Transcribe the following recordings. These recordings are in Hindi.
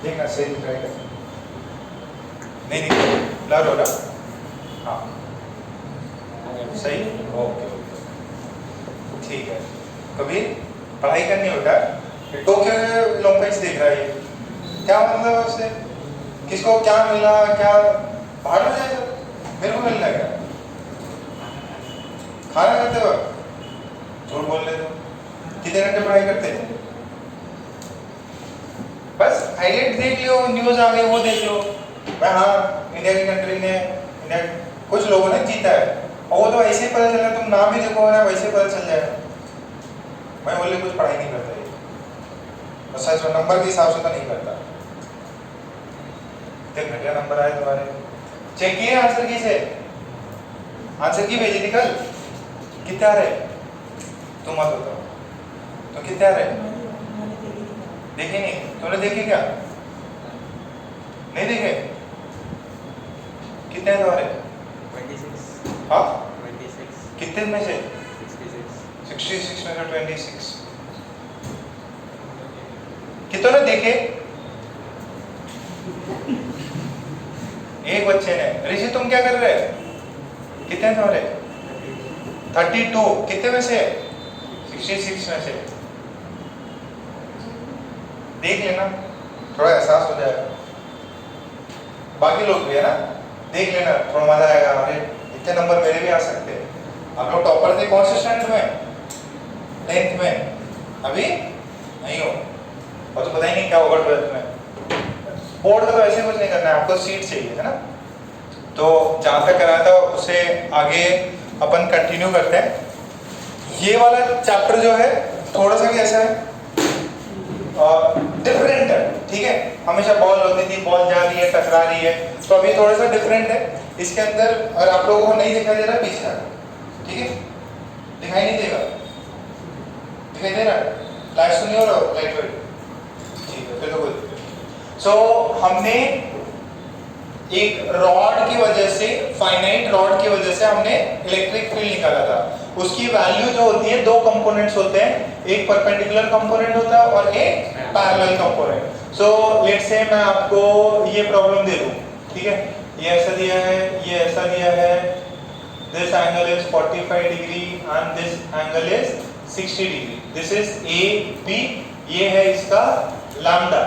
देखना सही ट्राई कर। नहीं नहीं ब्लर हो रहा। हाँ सही, ओके ओके ठीक है। कभी पढ़ाई करनी होता है तो क्या लॉन्ग देख रहा है ये, क्या मतलब है उससे, किसको क्या मिला, क्या बाहर हो जाएगा, मेरे को मिलना क्या, खाना खाते हो झूठ बोल रहे हो, कितने घंटे पढ़ाई करते हैं, बस हाईलाइट देख लो, न्यूज आ गई वो देख लो, मैं हाँ इंडिया की कंट्री ने, इंडिया कुछ लोगों ने जीता है, और वो तो ऐसे ही पता चला, तुम नाम भी देखो ना वैसे पता चल जाएगा। मैं बोले कुछ पढ़ाई नहीं करता ये, और सच में नंबर के हिसाब से तो नहीं करता। इतने घटिया नंबर आए तुम्हारे, चेक किए आंसर की से, आंसर की भेजी थी कल, कितने आ रहे, तुम मत बताओ तो कितने आ रहे, देखे नहीं, तुमने देखे क्या, नहीं देखे, कितने तुम्हारे 26। हाँ 26। कितने में से 66 में से 26, कितनों ने देखे, एक बच्चे ने। ऋषि तुम क्या कर रहे हैं, कितने तुम्हारे 32, कितने में से 66 में से, देख लेना थोड़ा एहसास हो जाएगा, बाकी लोग भी है ना, देख लेना थोड़ा मजा आएगा, अरे इतने नंबर मेरे भी आ सकते हैं। आप लोग टॉपर थे कौन से स्टैंडर्ड में, 10th में, अभी नहीं हो, और तो पता ही नहीं क्या होगा 12th में। बोर्ड का तो ऐसे कुछ नहीं करना है, आपको सीट चाहिए है ना। तो जहाँ तक करा था उसे आगे अपन कंटिन्यू करते हैं। ये वाला चैप्टर जो है थोड़ा सा कैसा है, डिफरेंट है, ठीक है। हमेशा बॉल होती थी, बॉल जा रही है, टकरा रही है, तो अभी थोड़ा सा डिफरेंट है इसके अंदर। और आप लोगों को नहीं दिखाई दे रहा पीछे, ठीक है, दिखाई नहीं देगा, दिखाई दे रहा है, लाइट सुनी हो रहा हो, लाइट वेट, ठीक है, फिर तो कोई। सो हमने एक रॉड की वजह से, फाइनाइट रॉड की वजह से हमने इलेक्ट्रिक फील्ड निकाला था। उसकी वैल्यू जो होती है, दो कंपोनेंट्स होते हैं, एक परपेंडिकुलर कंपोनेंट होता है और एक parallel component. So let's say मैं आपको ये प्रॉब्लम दे दूं, ठीक है, ये ऐसा दिया है, ये ऐसा दिया है, this angle is 45 degree and this angle is 60 degree, this is A B, ये है इसका लैम्डा,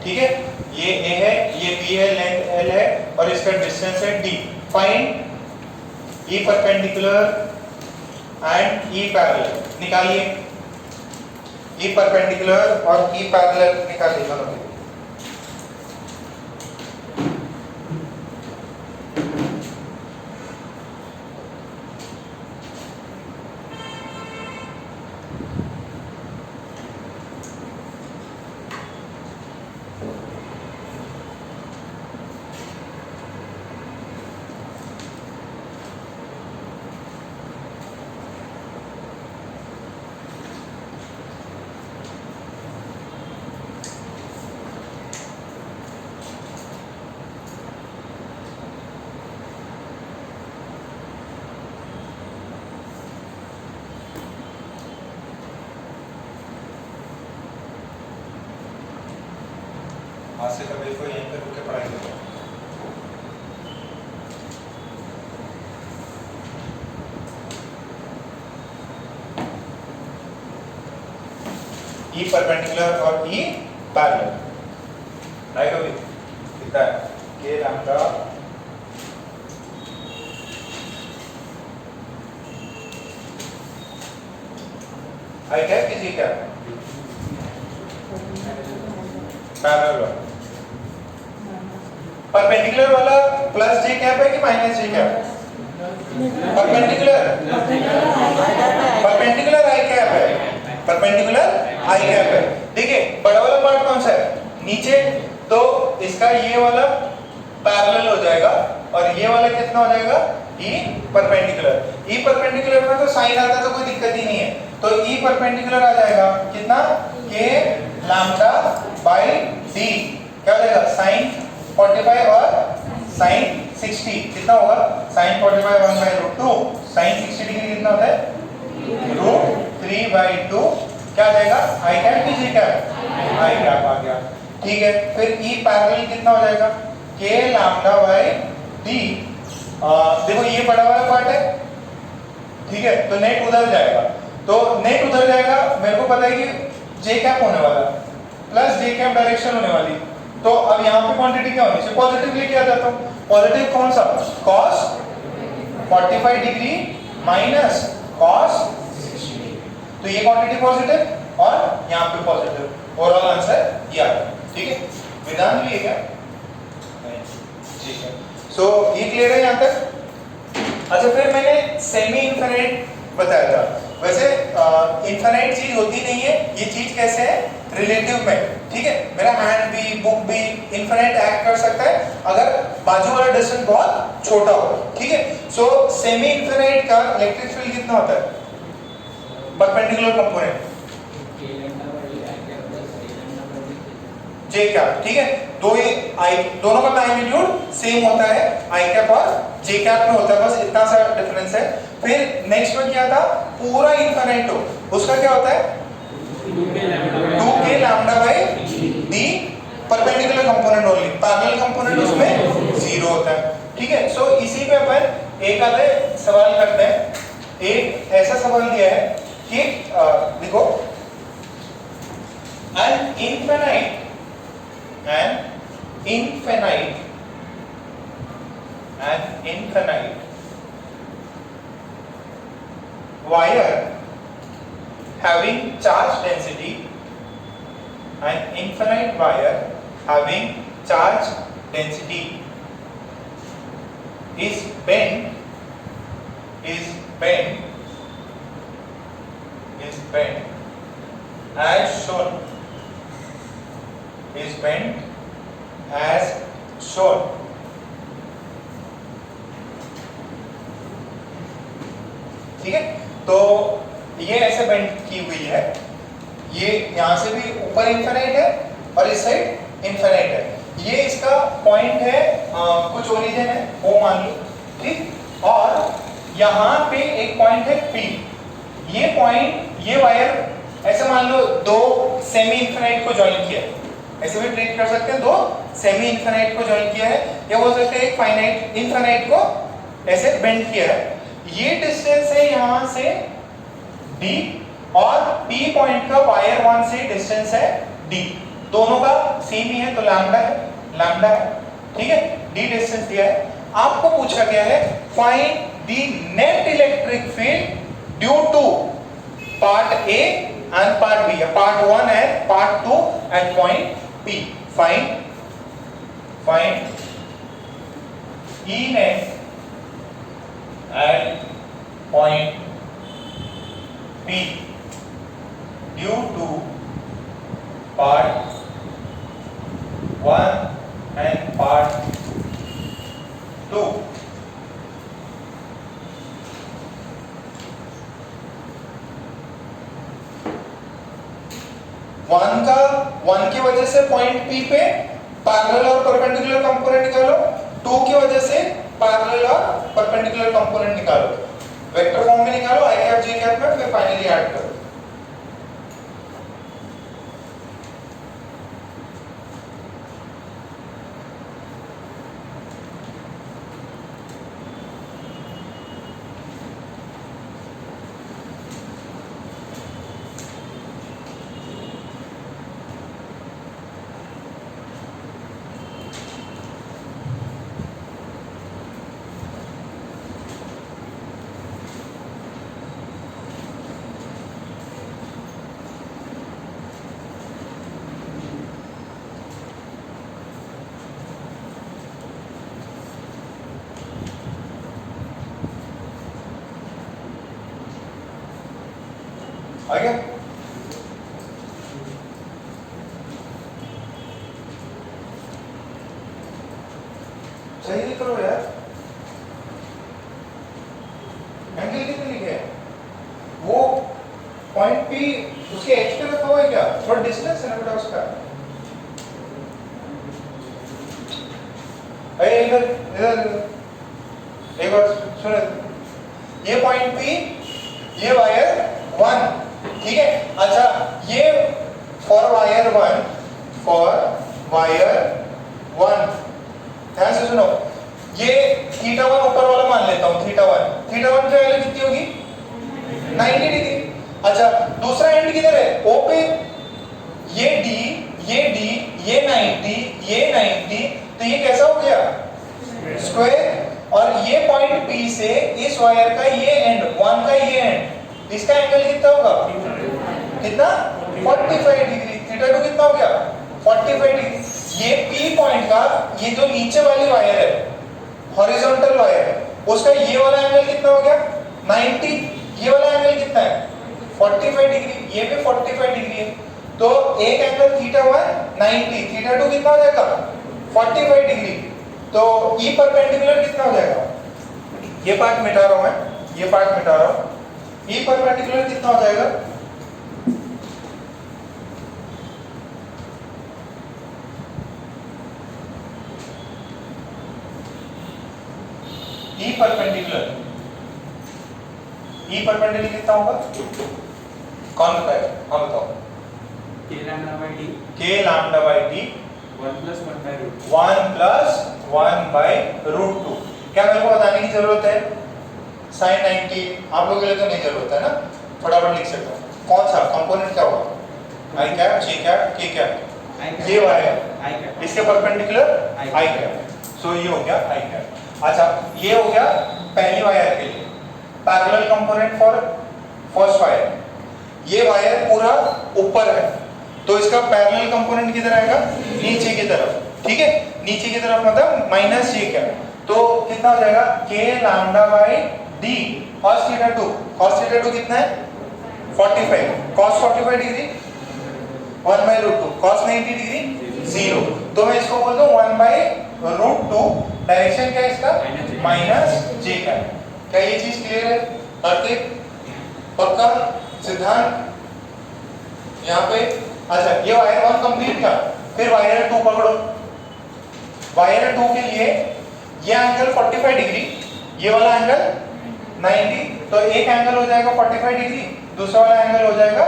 ठीक है, ये ए है, ये बी है, लेंथ एल है, और इसका डिस्टेंस है D. Find E perpendicular and E parallel, निकालिए ई परपेंडिकुलर और ई पैरेलल निकालिए दोनों के। आज से कभी को यहीं पे रुक के पढ़ाई करो। ई परपेंडिकुलर और ई पैरेलल, राइट हो गई, कितना है के लैम्डा आई कैप किसी क्या पैरेलल, परपेंडिकुलर वाला प्लस जे कैप है कि माइनस जे कैप, परपेंडिकुलर, परपेंडिकुलर आई कैप है, परपेंडिकुलर आई कैप है। देखिए बड़ा वाला पार्ट कौन सा है, नीचे, तो इसका ये वाला पैरेलल हो जाएगा और ये वाला कितना हो जाएगा, ई परपेंडिकुलर। ई परपेंडिकुलर में तो साइन आता तो कोई दिक्कत ही नहीं है, तो ई परपेंडिकुलर आ जाएगा कितना, के लैम्डा बाय डी, क्या हो जाएगा, साइन 45 और साइन 60, कितना होगा, साइन 45 1/√2, साइन 60 डिग्री कितना होता है, √3/2, क्या आ जाएगा, आई कैप की जी कैप, आई कैप आ गया। ठीक है, फिर E पैरेलल कितना हो जाएगा, K लैम्डा बाय D। देखो ये बड़ा वाला पार्ट है, ठीक है, तो नेट उधर जाएगा, तो नेट उधर जाएगा, मेरे को पता है कि J कैप होने वाला प्लस J कैप डायरेक्शन होने वाली, तो अब यहाँ पे क्वांटिटी क्या होनी चाहिए, पॉजिटिव लेके आ जाता हूँ। पॉजिटिव कौन सा, cos 45 डिग्री माइनस cos 60, तो ये क्वांटिटी पॉजिटिव और यहाँ पे पॉजिटिव, ओवरऑल आंसर ये आ गया। ठीक है, विधान भी है क्या, ठीक है, सो ये क्लियर है यहाँ तक। अच्छा, फिर मैंने सेमी इन्फिनिट बताया था, वैसे इन्फिनिट चीज होती नहीं है, ये चीज कैसे है, रिलेटिव में, ठीक है, मेरा हैंड भी बुक भी इन्फिनिट एक्ट कर सकता है अगर बाजू वाला डिस्टेंस बहुत छोटा हो, ठीक है। सो सेमी इन्फिनिट का इलेक्ट्रिक फील्ड कितना होता है, परपेंडिकुलर कंपोनेंट J कैप, ठीक है, दोनों का मैग्नीट्यूड सेम होता है, I कैप और J कैप में होता है, बस इतना सा डिफरेंस है। फिर नेक्स्ट में क्या था, पूरा इन्फिनिट हो, उसका क्या होता है 2k lambda by D, perpendicular component only, parallel component उसमें 0 होता है, ठीक है। सो इसी पे अपन एक आधे सवाल करते हैं। एक ऐसा सवाल दिया है कि देखो, an infinite wire having charge density, an infinite wire having charge density is bent as shown, is bent as shown। ठीक है, तो ये ऐसे बेंड की हुई है, ये यहां से भी ऊपर इन्फिनिट है और इस साइड इन्फिनिट है, ये इसका पॉइंट है, कुछ ओरिजिन है वो मान लो, ठीक, और यहाँ पे एक पॉइंट है P, ये पॉइंट, ये वायर ऐसे मान लो दो सेमी इन्फिनिट को ज्वाइन किया, ऐसे भी ट्रीट कर सकते हैं, दो सेमी इन्फिनिट को ज्वाइन किया है, या हो सकता है एक फाइनाइट इन्फिनिट को ऐसे बेंड किया है। ये डिस्टेंस है यहाँ से D और P पॉइंट का वायर 1 से डिस्टेंस है D, दोनों का सेम ही है तो लैम्डा है, ठीक है, D डिस्टेंस दिया है। आपको पूछा गया है find the net electric field due to part A and part B, part 1 and part 2 at point P। Find E net at point P due to part 1 and part 2। One की वजह से पॉइंट P पे पैरेलल और परपेंडिकुलर कंपोनेंट निकालो, 2 की वजह से पैरेलल और परपेंडिकुलर कंपोनेंट निकालो, वेक्टर फॉर्म में निकालो, I कैप J कैप में, फिर फाइनली ऐड करो। आ गया, सही करो यार, एंगल कितने लिखे हैं, वो पॉइंट P उसके एज पे रखा हुआ है क्या, थोड़ा डिस्टेंस है ना बेटा उसका। अरे इधर एक बार सुनो, ये पॉइंट P, ये वायर 1, ठीक है। अच्छा, ये फॉर वायर 1, फॉर ओ पे ये D, ये 90, ये 90, तो ये कैसा हो गया स्क्वायर। और ये पॉइंट P से इस वायर का ये एंड 1 का ये एंड, इसका एंगल कितना होगा, कितना 45 डिग्री। थीटा 2 कितना हो गया 45 डिग्री। ये P पॉइंट का ये जो नीचे वाली वायर है हॉरिजॉन्टल वायर है, उसका ये वाला एंगल कितना हो गया 90, ये वाला एंगल कितना है 45 डिग्री, ये भी 45 डिग्री है। तो एक एंगल थीटा 1 90, थीटा 2 कितना हो जाएगा 45 डिग्री। तो E परपेंडिकुलर कितना हो जाएगा, ये पार्ट मिटा रहा हूं मैं, ये पार्ट मिटा रहा हूं। E परपेंडिकुलर कितना हो जाएगा, E परपेंडिकुलर, E परपेंडिकुलर कितना होगा, कौन बताएगा, हाँ बताओ। K lambda by D. K lambda by D 1 plus 1 by root. 1 plus 1 by root 2। क्या मेरे को बताने की जरूरत है, sin 90 आप लोगों के लिए तो नहीं जरूरत है ना, फटाफट लिख सकते हो। कौन सा कंपोनेंट क्या होगा, I cap, J cap, K cap, ये वाला I cap. इसके परपेंडिकुलर I I cap। सो ये हो गया I cap। अच्छा ये हो गया पहली वायर के लिए parallel component for first wire. ये वायर पूरा ऊपर है तो इसका पैरेलल कंपोनेंट किधर आएगा, नीचे की तरफ, ठीक है, नीचे की तरफ मतलब माइनस J cap। तो कितना हो जाएगा K lambda by D cos theta 2, cos theta 2 कितना है 45, cos 45 degree 1 by root 2, cos 90 degree 0। तो मैं इसको बोल दूं 1 by root 2, डायरेक्शन क्या है इसका माइनस J cap। क्या ये चीज क्लियर है, कार्तिक पक्का सिद्धांत यहाँ पे। अच्छा ये वायर 1 कंप्लीट था, फिर वायर 2 पकड़ो। वायर 2 के लिए ये एंगल 45 डिग्री, ये वाला एंगल 90, तो एक एंगल हो जाएगा 45 डिग्री, दूसरा वाला एंगल हो जाएगा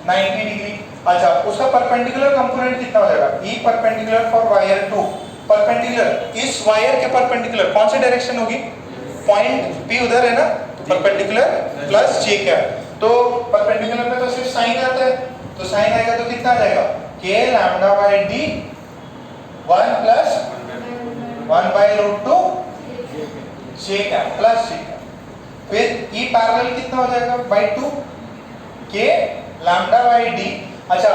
90 डिग्री। अच्छा उसका परपेंडिकुलर कंपोनेंट कितना हो जाएगा, E perpendicular for wire 2, perpendicular इस वायर के परपेंडिकुलर कौन सी डायरेक्शन होगी, पॉइंट P उधर है ना, परपेंडिकुलर प्लस J cap। तो परपेंडिकुलर में तो सिर्फ साइन आता है, तो साइन आएगा तो कितना आ जाएगा K lambda by D 1 plus 1 by root 2 J cap plus J cap। फिर E पैरेलल कितना हो जाएगा by 2 K lambda by D। अच्छा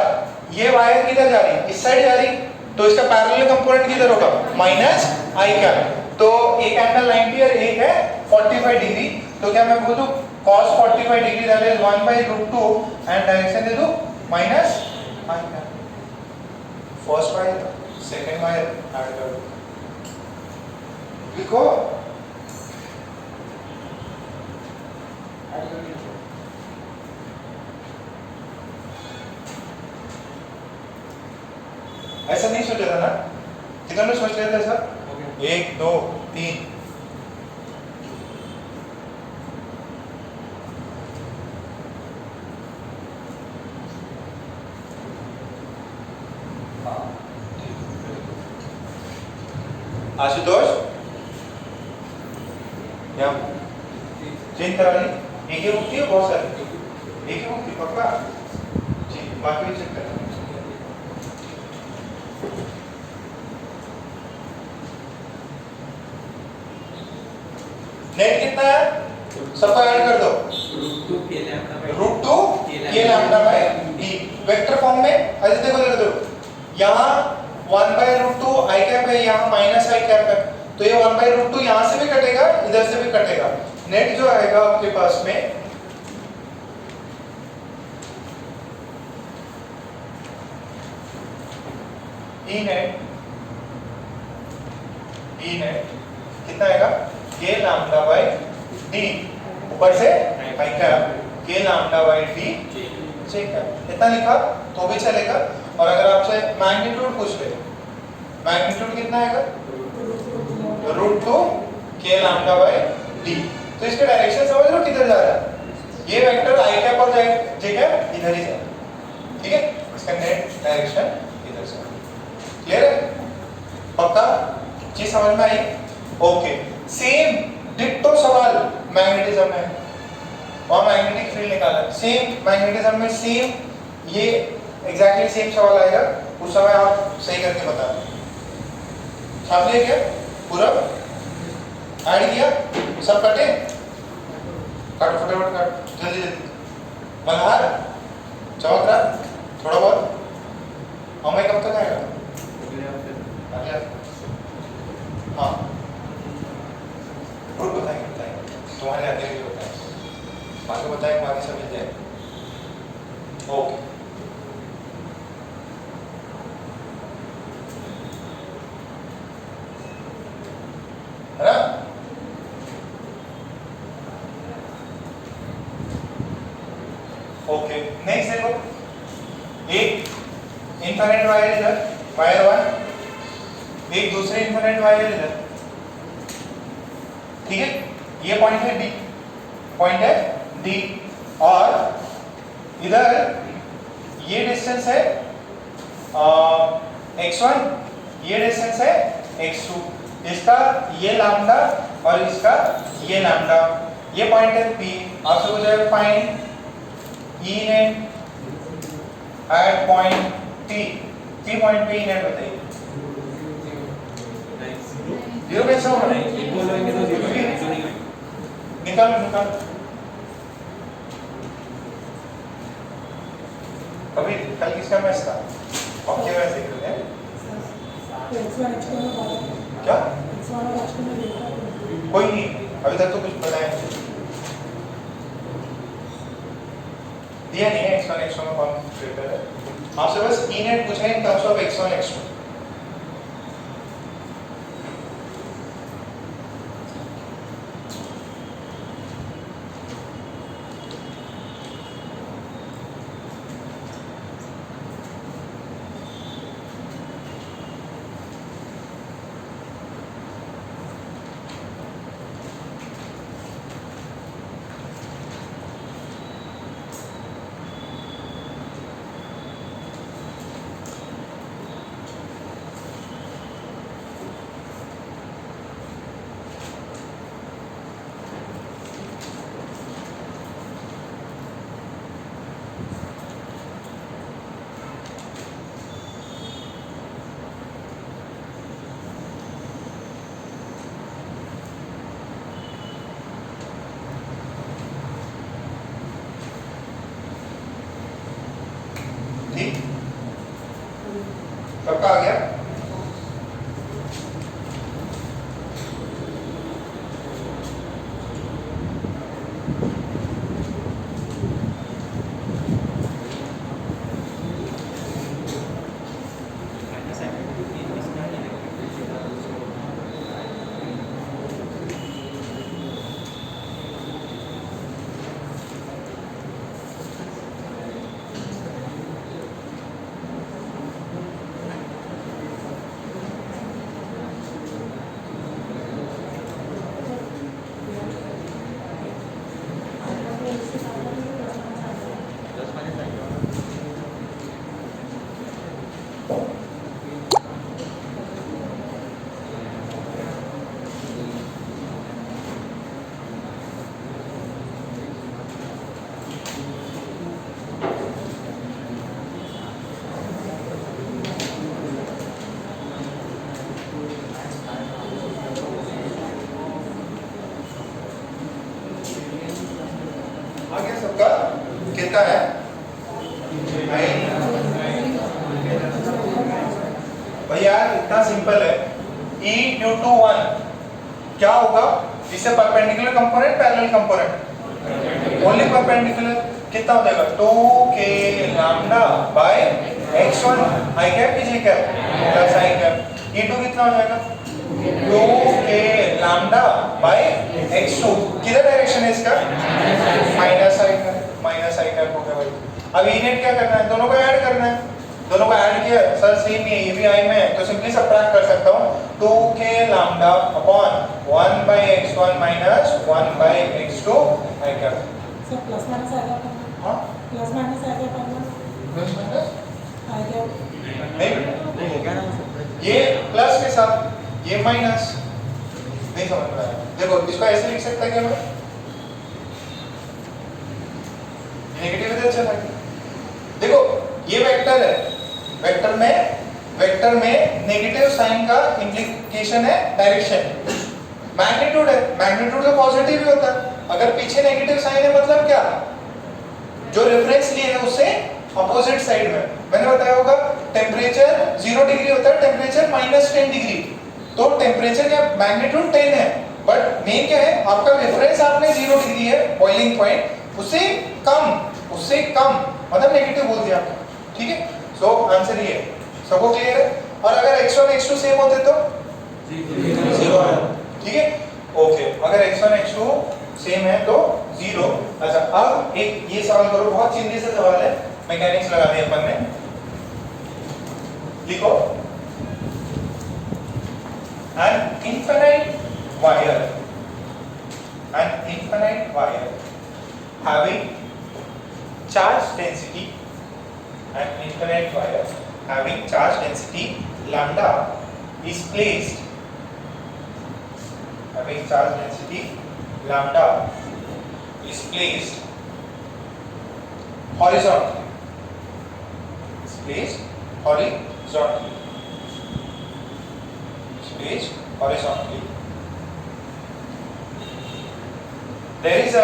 ये वायर किधर जा रही है, इस साइड जा रही, तो इसका पैरेलल कंपोनेंट किधर होगा माइनस I cap। तो एक एंगल 90 और एक है 45 डिग्री, तो क्या मैं बोल दूं cos 45 degree that is 1 by root 2 and direction दे दूं minus I cap। First wire second wire add कर दो, लिखो ऐसा नहीं सोचा था ना, कितना में सोच लेते सर, 1 2 3। आशुतोष क्या चेंज करा ली, एक ही बुक थी बहुत सारी, एक ही बुक थी पक्का जी, बाकी भी चेक करना। नेट कितना है सबका ऐड कर दो, root 2 K lambda by K lambda by D vector form में। अरे देखो देखो यहाँ 1 by root 2 I cap है, यहाँ माइनस I cap है, तो ये 1 by root 2 यहाँ से भी कटेगा इधर से भी कटेगा। नेट जो आएगा आपके पास में E net कितना आएगा K lambda by D, ऊपर से I cap K lambda by D J cap। इतना लिखा तो भी चलेगा। और अगर आपसे मैग्नीट्यूड पूछ ले, मैग्नीट्यूड कितना आएगा root 2 K lambda by D। तो इसके डायरेक्शन समझ लो किधर जा रहा है, ये वेक्टर I cap और J cap इधर ही जाएगा, ठीक है, इसका नेट डायरेक्शन इधर से। क्लियर है, पक्का चीज समझ में आई, ओके। सेम डिट्टो सवाल मैग्नेटिज्म में, और मैग्नेटिक फील्ड निकाला, सेम मैग्नेटिज्म में सेम ये एग्जैक्टली सेम सवाल आएगा, उस समय आप सही करके बता दें। छाप लिया क्या पूरा? ऐड किया? सब कटे? काट फटाफट काट, जल्दी जल्दी। मल्हार चमक रहा थोड़ा बहुत। अमय कब तक आएगा? अगले हफ्ते। हाँ ग्रुप बताएंगे तुम्हारे आगे भी बताएंगे, बाकी बताएंगे, बाकी सब मिल जाए। ओके है ना? ओके नेक्स्ट देखो, एक इनफाइनाइट वायर इधर, वायर 1, एक दूसरे इनफाइनाइट वायर इधर, ठीक है? ये पॉइंट है डी, पॉइंट है डी, और इधर ये डिस्टेंस है x1, ये डिस्टेंस है x2, इसका ये लैम्डा और इसका ये लैम्डा, ये पॉइंट है P। आपसे पूछा find E net at point T, P point P net बताइए। जीरो कैसे होगा? निकाल निकाल अभी कल किसका मैच था? हॉकी मैच देख रहे थे क्या? कोई नहीं, अभी तक तो कुछ बताया नहीं, दिया नहीं है। x1 x2 में कौन क्रिएटर है? आपसे बस E नेट पूछा है in terms of x1 x2। ठीक, सबका आ गया? आगे सबका कितना है? भैया इतना सिंपल है, E ड्यू टू 1 क्या होगा? इससे perpendicular component, parallel component, only perpendicular, कितना हो जाएगा? 2k lambda bye x1 i cap is cap plus i cap, E2 कितना हो जाएगा? 2k लैम्डा बाय x2, किधर डायरेक्शन है इसका? माइनस i कैप हो गया भाई। अब E नेट क्या करना है? दोनों को ऐड करना है, दोनों को ऐड किया सर सेम ही है, ये भी i में है तो सिंपली सबट्रैक्ट कर सकता हूँ, 2k lambda upon 1 by x1 minus 1 by x2 i cap. Sir plus minus आएगा करना? हाँ प्लस माइनस आएगा करना? प्लस माइनस आएगा नहीं, ये प्लस के साथ ये माइनस, नहीं समझ में आया। देखो इसको ऐसे लिख सकता है क्या मैं? नेगेटिव है, अच्छा था। देखो ये वेक्टर है, वेक्टर में नेगेटिव साइन का इंप्लीकेशन है डायरेक्शन। मैग्नीट्यूड है, मैग्नीट्यूड तो पॉजिटिव ही होता है। अगर पीछे नेगेटिव साइन है मतलब क्या, जो रेफरेंस लिए है उससे अपोजिट साइड में। मैंने बताया होगा टेम्परेचर 0 डिग्री होता है, टेम्परेचर -10 डिग्री, तो टेम्परेचर का मैग्नीट्यूड 10 है, बट मेन क्या है, आपका रेफरेंस आपने 0 डिग्री है बॉइलिंग पॉइंट, उससे कम मतलब नेगेटिव बोल दिया आपने, ठीक है। सो आंसर ये है, सबको क्लियर है। और अगर x1 x2 सेम होते तो 0 है, ठीक है, ओके। अगर x1 x2 सेम है तो 0। अच्छा, अब एक ये सवाल करो, बहुत चिंदी से सवाल है, मैकेनिक्स लगा दिया अपन ने। लिखो, an infinite wire having charge density, lambda is placed horizontally. There is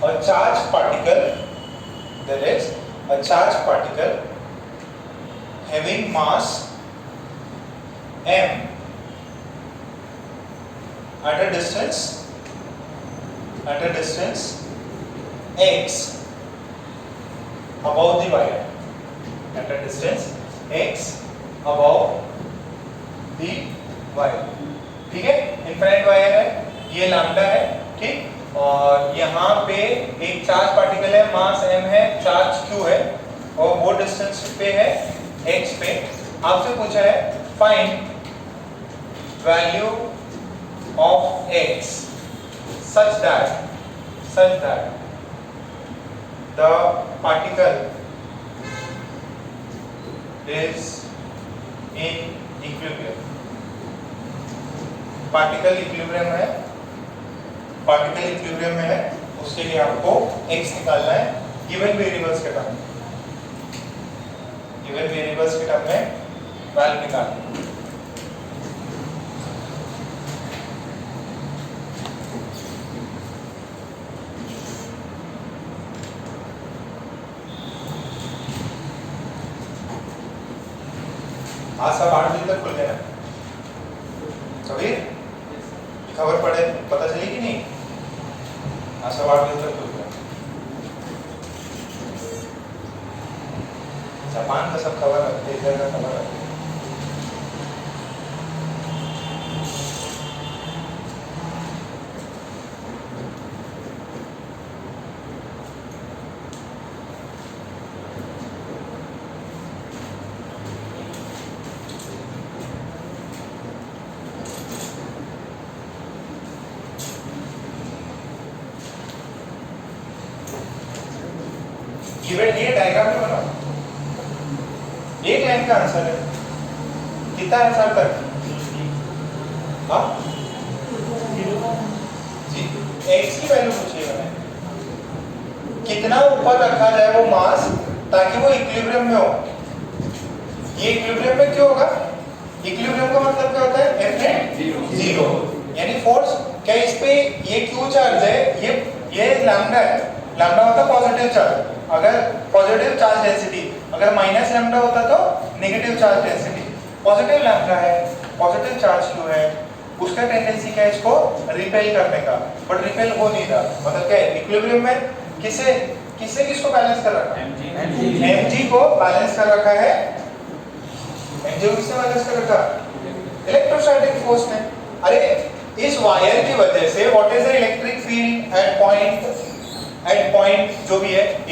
a charged particle having mass m at a distance x above the wire, ठीक है। इनफाइनाइट वायर है, ये लैम्डा है, ठीक। और यहाँ पे एक चार्ज पार्टिकल है, मास m है, चार्ज q है, और वो डिस्टेंस पे है x पे। आपसे पूछा है find value of x such that the particle is in equilibrium। Particle equilibrium में है, उसके लिए आपको x निकालना है गिवन वेरिएबल्स के टर्म में वैल्यू निकालना है। आज सब 8 बजे तक खुल गए ना कबीर, खबर पड़े पता चली कि नहीं? आज सब 8 बजे तक खुल गया। जापान का सब खबर रखते, इधर का खबर रखते। ये डायग्राम में बनाओ, एक लाइन का आंसर है, कितना आंसर तक? हाँ जी, x की वैल्यू पूछिएगा मैंने, कितना ऊपर रखा जाए वो मास ताकि वो इक्विलिब्रियम में हो। ये इक्विलिब्रियम में क्यों होगा? इक्विलिब्रियम का मतलब क्या होता है? F net 0, यानी फोर्स क्या इस पे ये Q चार्ज है, ये लैम्डा है, लैम्डा होता है पॉजिटिव चार्ज। अगर पॉजिटिव चार्ज डेंसिटी, अगर माइनस लैम्डा होता तो negative charge density. Positive lambda है, पॉजिटिव चार्ज क्यों है, उसका टेंडेंसी क्या है इसको रिपेल करने का, बट रिपेल हो नहीं रहा। मतलब क्या है, इक्विलिब्रियम में किसको बैलेंस कर रखा है? mg को बैलेंस कर रखा है। mg को किसने बैलेंस कर रखा? इलेक्ट्रोस्टैटिक फोर्स ने। अरे इस वायर की वजह से what is the electric field at point जो भी है A,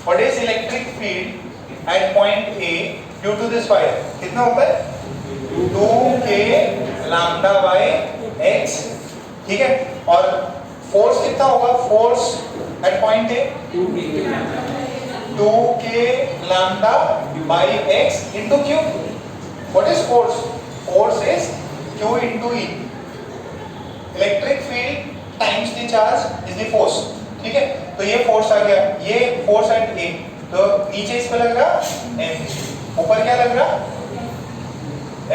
what is electric field at point A due to this wire? कितना होता है? 2k लैम्डा बाय x, ठीक है। और फोर्स कितना होगा? Force at point A 2k lambda bye x into q। What is force? Force is q into E। Electric field times the charge is the force. ठीक है, तो ये फोर्स आ गया, ये फोर्स एट ए, तो नीचे इस पे लग रहा एम, ऊपर क्या लग रहा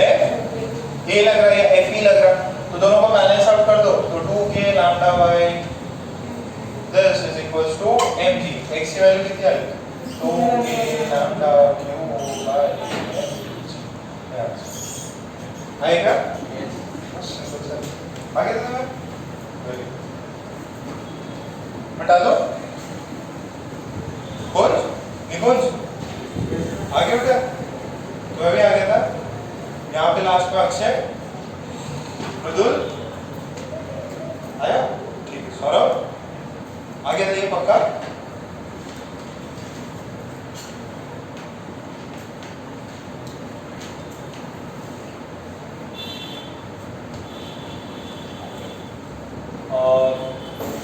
एफ ए लग रहा है या एफ ई लग रहा, तो दोनों को बैलेंस आउट कर दो, तो 2k lambda by this is equals to mg, x की वैल्यू कितनी आ गई 2k लैम्डा क्यू बाय आएगा आगे तो मैं हटा दो कौन निकुंज आगे उठा, तो अभी आ गया था यहाँ पे लास्ट में अक्षय मृदुल आया, ठीक है, सौरभ आ गया था ये पक्का,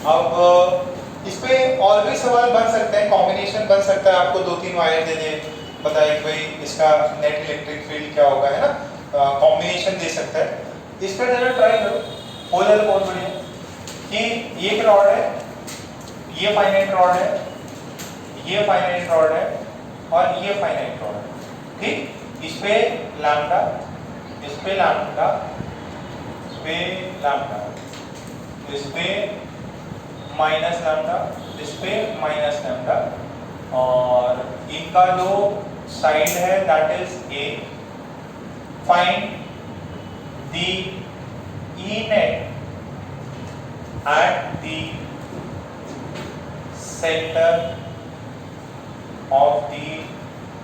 अब इस पे और भी सवाल बन सकते हैं, कॉम्बिनेशन बन सकता है, आपको 2-3 वायर दे दे, पता है भाई इसका नेट इलेक्ट्रिक फील्ड क्या होगा, है ना, कॉम्बिनेशन दे सकता है, इस पे जरा ट्राई करो, हो जाए बहुत बढ़िया कि ये एक रॉड है, ये फाइनाइट रॉड है, ये फाइनाइट रॉड है और ये फाइनाइट रॉड है, ठीक, इस पे लैम्डा, इस पे लैम्डा, इस पे लैम्डा, इस पे माइनस लैम्डा, इस पे माइनस लैम्डा, और इनका जो साइड है that is a, find the E net at the center of the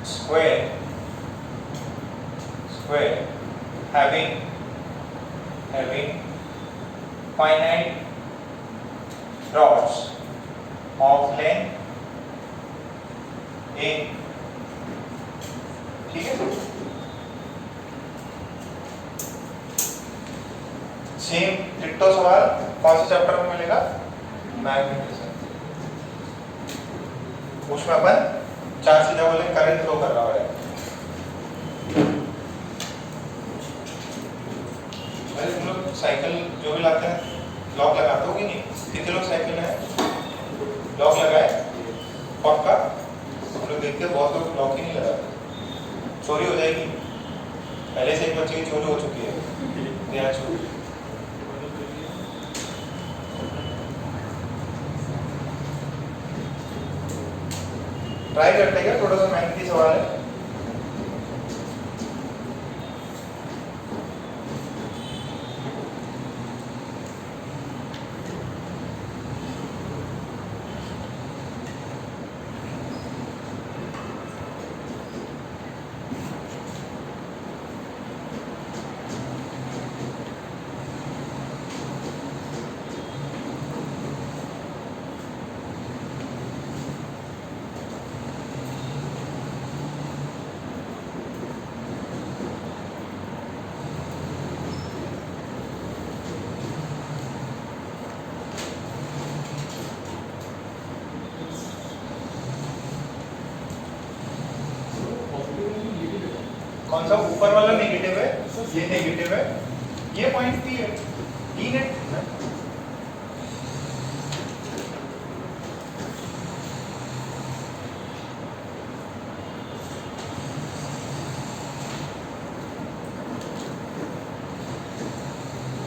square having finite rods of length a, ठीक है, सेम डिट्टो सवाल कौन से चैप्टर में मिलेगा, मैग्नेटिज्म, उसमें अपन 4 सीधा बोले करंट फ्लो कर रहा है, भाई तुम लोग साइकिल जो भी लाते हैं लॉक लगाते हो कि नहीं, कितने लोग साइकिल है लॉक लगाए पक्का, हम लोग देखते हैं बहुत लोग लॉक ही नहीं लगाते, चोरी हो जाएगी, पहले से एक बच्चे की चोरी हो चुकी है, यहाँ चोरी, ट्राई करते हैं, थोड़ा सा मेहनती सवाल है, कौन सा ऊपर वाला नेगेटिव है, ये नेगेटिव है, ये पॉइंट पी है, ई नेट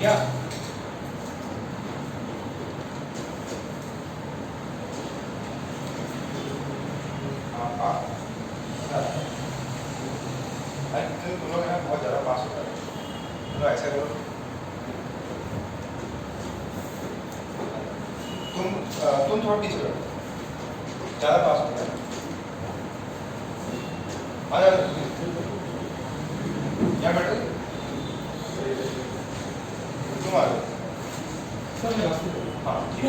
या तुम लोग है ना बहुत ज़्यादा पास हो रहे हैं, तुम ऐसा करो, तुम थोड़ा पीछे बैठो, ज़्यादा पास हो रहे हैं, आ जाओ यहाँ बैठो, तुम आ जाओ, हाँ ठीक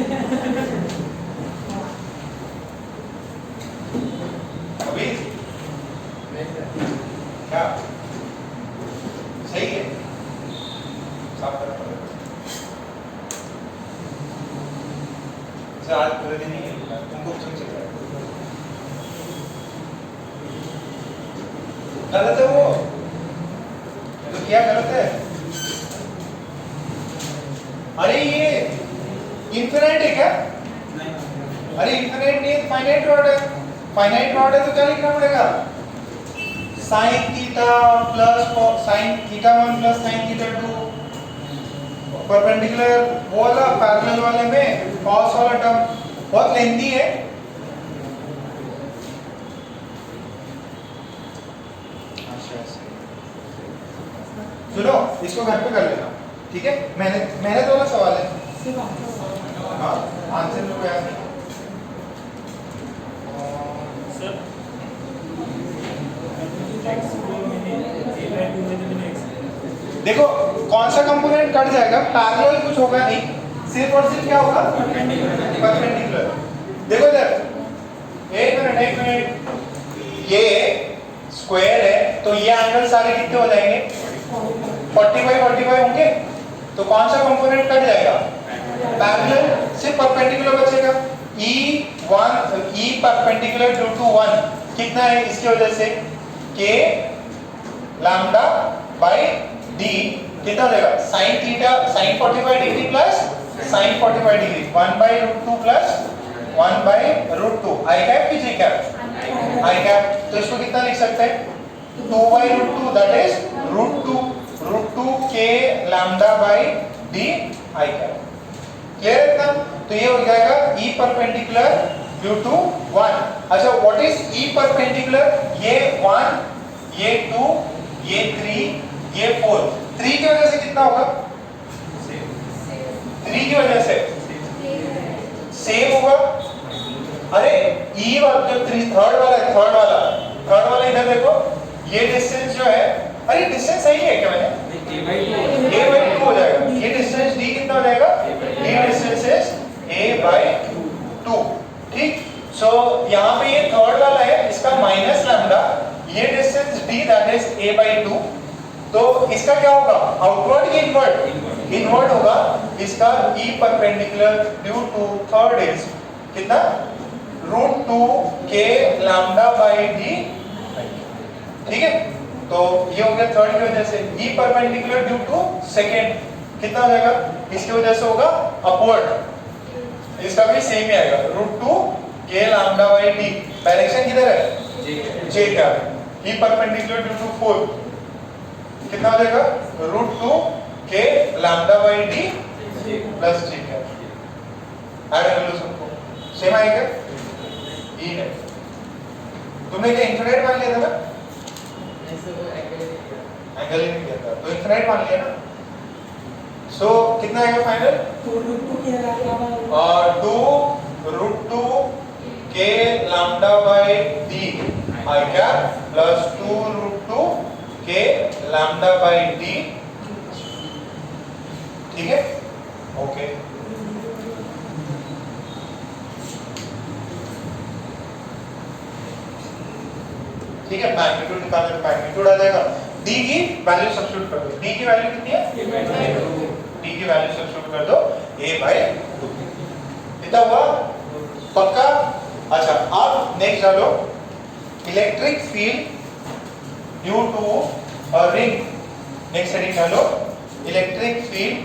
अभी क्या सही है, साफ करना पड़ेगा, आज पूरे दिन नहीं है, तुमको कुछ नहीं चल रहा है, गलत है वो, तो क्या गलत है, अरे ये इन्फिनाइट है क्या, अरे इनफिनिट नहीं, फाइनाइट रॉड है। फाइनाइट रॉड है तो क्या लिखना पड़ेगा? sin theta plus sin theta 1 plus sin theta 2, perpendicular वो वाला, पैरेलल वाले में cos वाला टर्म बहुत लेंथी है। सुनो, इसको घर पे कर लेना, ठीक है? मेहनत वाला सवाल है। सिर्फ आंसर हाँ, आंसर तो याद नहीं। देखो कौन सा कंपोनेंट कट जाएगा, पैरेलल कुछ होगा नहीं, सिर्फ और सिर्फ क्या होगा? परपेंडिकुलर। देखो इधर, एक मिनट, ये स्क्वायर है तो ये एंगल सारे कितने हो जाएंगे? 45 होंगे। तो कौन सा कंपोनेंट कट जाएगा? पैरेलल, सिर्फ परपेंडिकुलर बचेगा। E परपेंडिकुलर ड्यू टू 1 कितना है इसकी वजह से? K लैम्डा बाय D कितना देगा? sin theta sin 45 degree plus sin 45 degree 1/√2 plus 1/√2 i cap की j कैप? i cap. तो इसको कितना लिख सकते हैं? 2/√2 that is √2 k lambda by d i cap. Clear है इतना? तो ये हो जाएगा E परपेंडिकुलर ड्यू टू 1। अच्छा, व्हाट इज E परपेंडिकुलर? ये 1, ये 2, ये 3, ये 4। 3 की वजह से कितना होगा? 3 की वजह से सेम होगा। अरे E वाला जो थर्ड वाला इधर देखो, ये डिस्टेंस जो है, अरे डिस्टेंस सही है क्या? मैंने a/2 हो जाएगा। ये डिस्टेंस d कितना हो जाएगा? d distance is a/2। ठीक, सो यहाँ पे ये थर्ड वाला है, इसका माइनस लैम्डा, ये distance d that is a/2। तो इसका क्या होगा? आउटवर्ड या इनवर्ड? इनवर्ड होगा। इसका E perpendicular due to third is कितना? √2 k लैम्डा बाय d। ठीक है, तो ये हो गया थर्ड की वजह से। E perpendicular due to second कितना हो जाएगा? इसकी वजह से होगा अपवर्ड, इसका भी सेम ही आएगा, √2 k lambda by d। Direction किधर है? j का। E perpendicular due to fourth कितना हो जाएगा? √2 k lambda by d plus j का। ऐड कर लो सबको, सेम आएगा। E है, तुमने क्या इंफिनिट मान लिया था ना? एंगल ही नहीं कहता, तो इनफिनिट मान लिया ना। सो कितना आएगा final? 2√2 k lambda by d i cap plus 2√2 k lambda by d। ठीक है, ओके। ठीक है, मैग्नीट्यूड निकालने का मैग्नीट्यूड आ जाएगा। d की वैल्यू सब्स्टिट्यूट कर दो। d की वैल्यू कितनी है? d की वैल्यू सब्स्टिट्यूट कर दो a/2। इतना हुआ पक्का? अच्छा, अब नेक्स्ट डालो electric field due to a ring. Next heading डालो electric field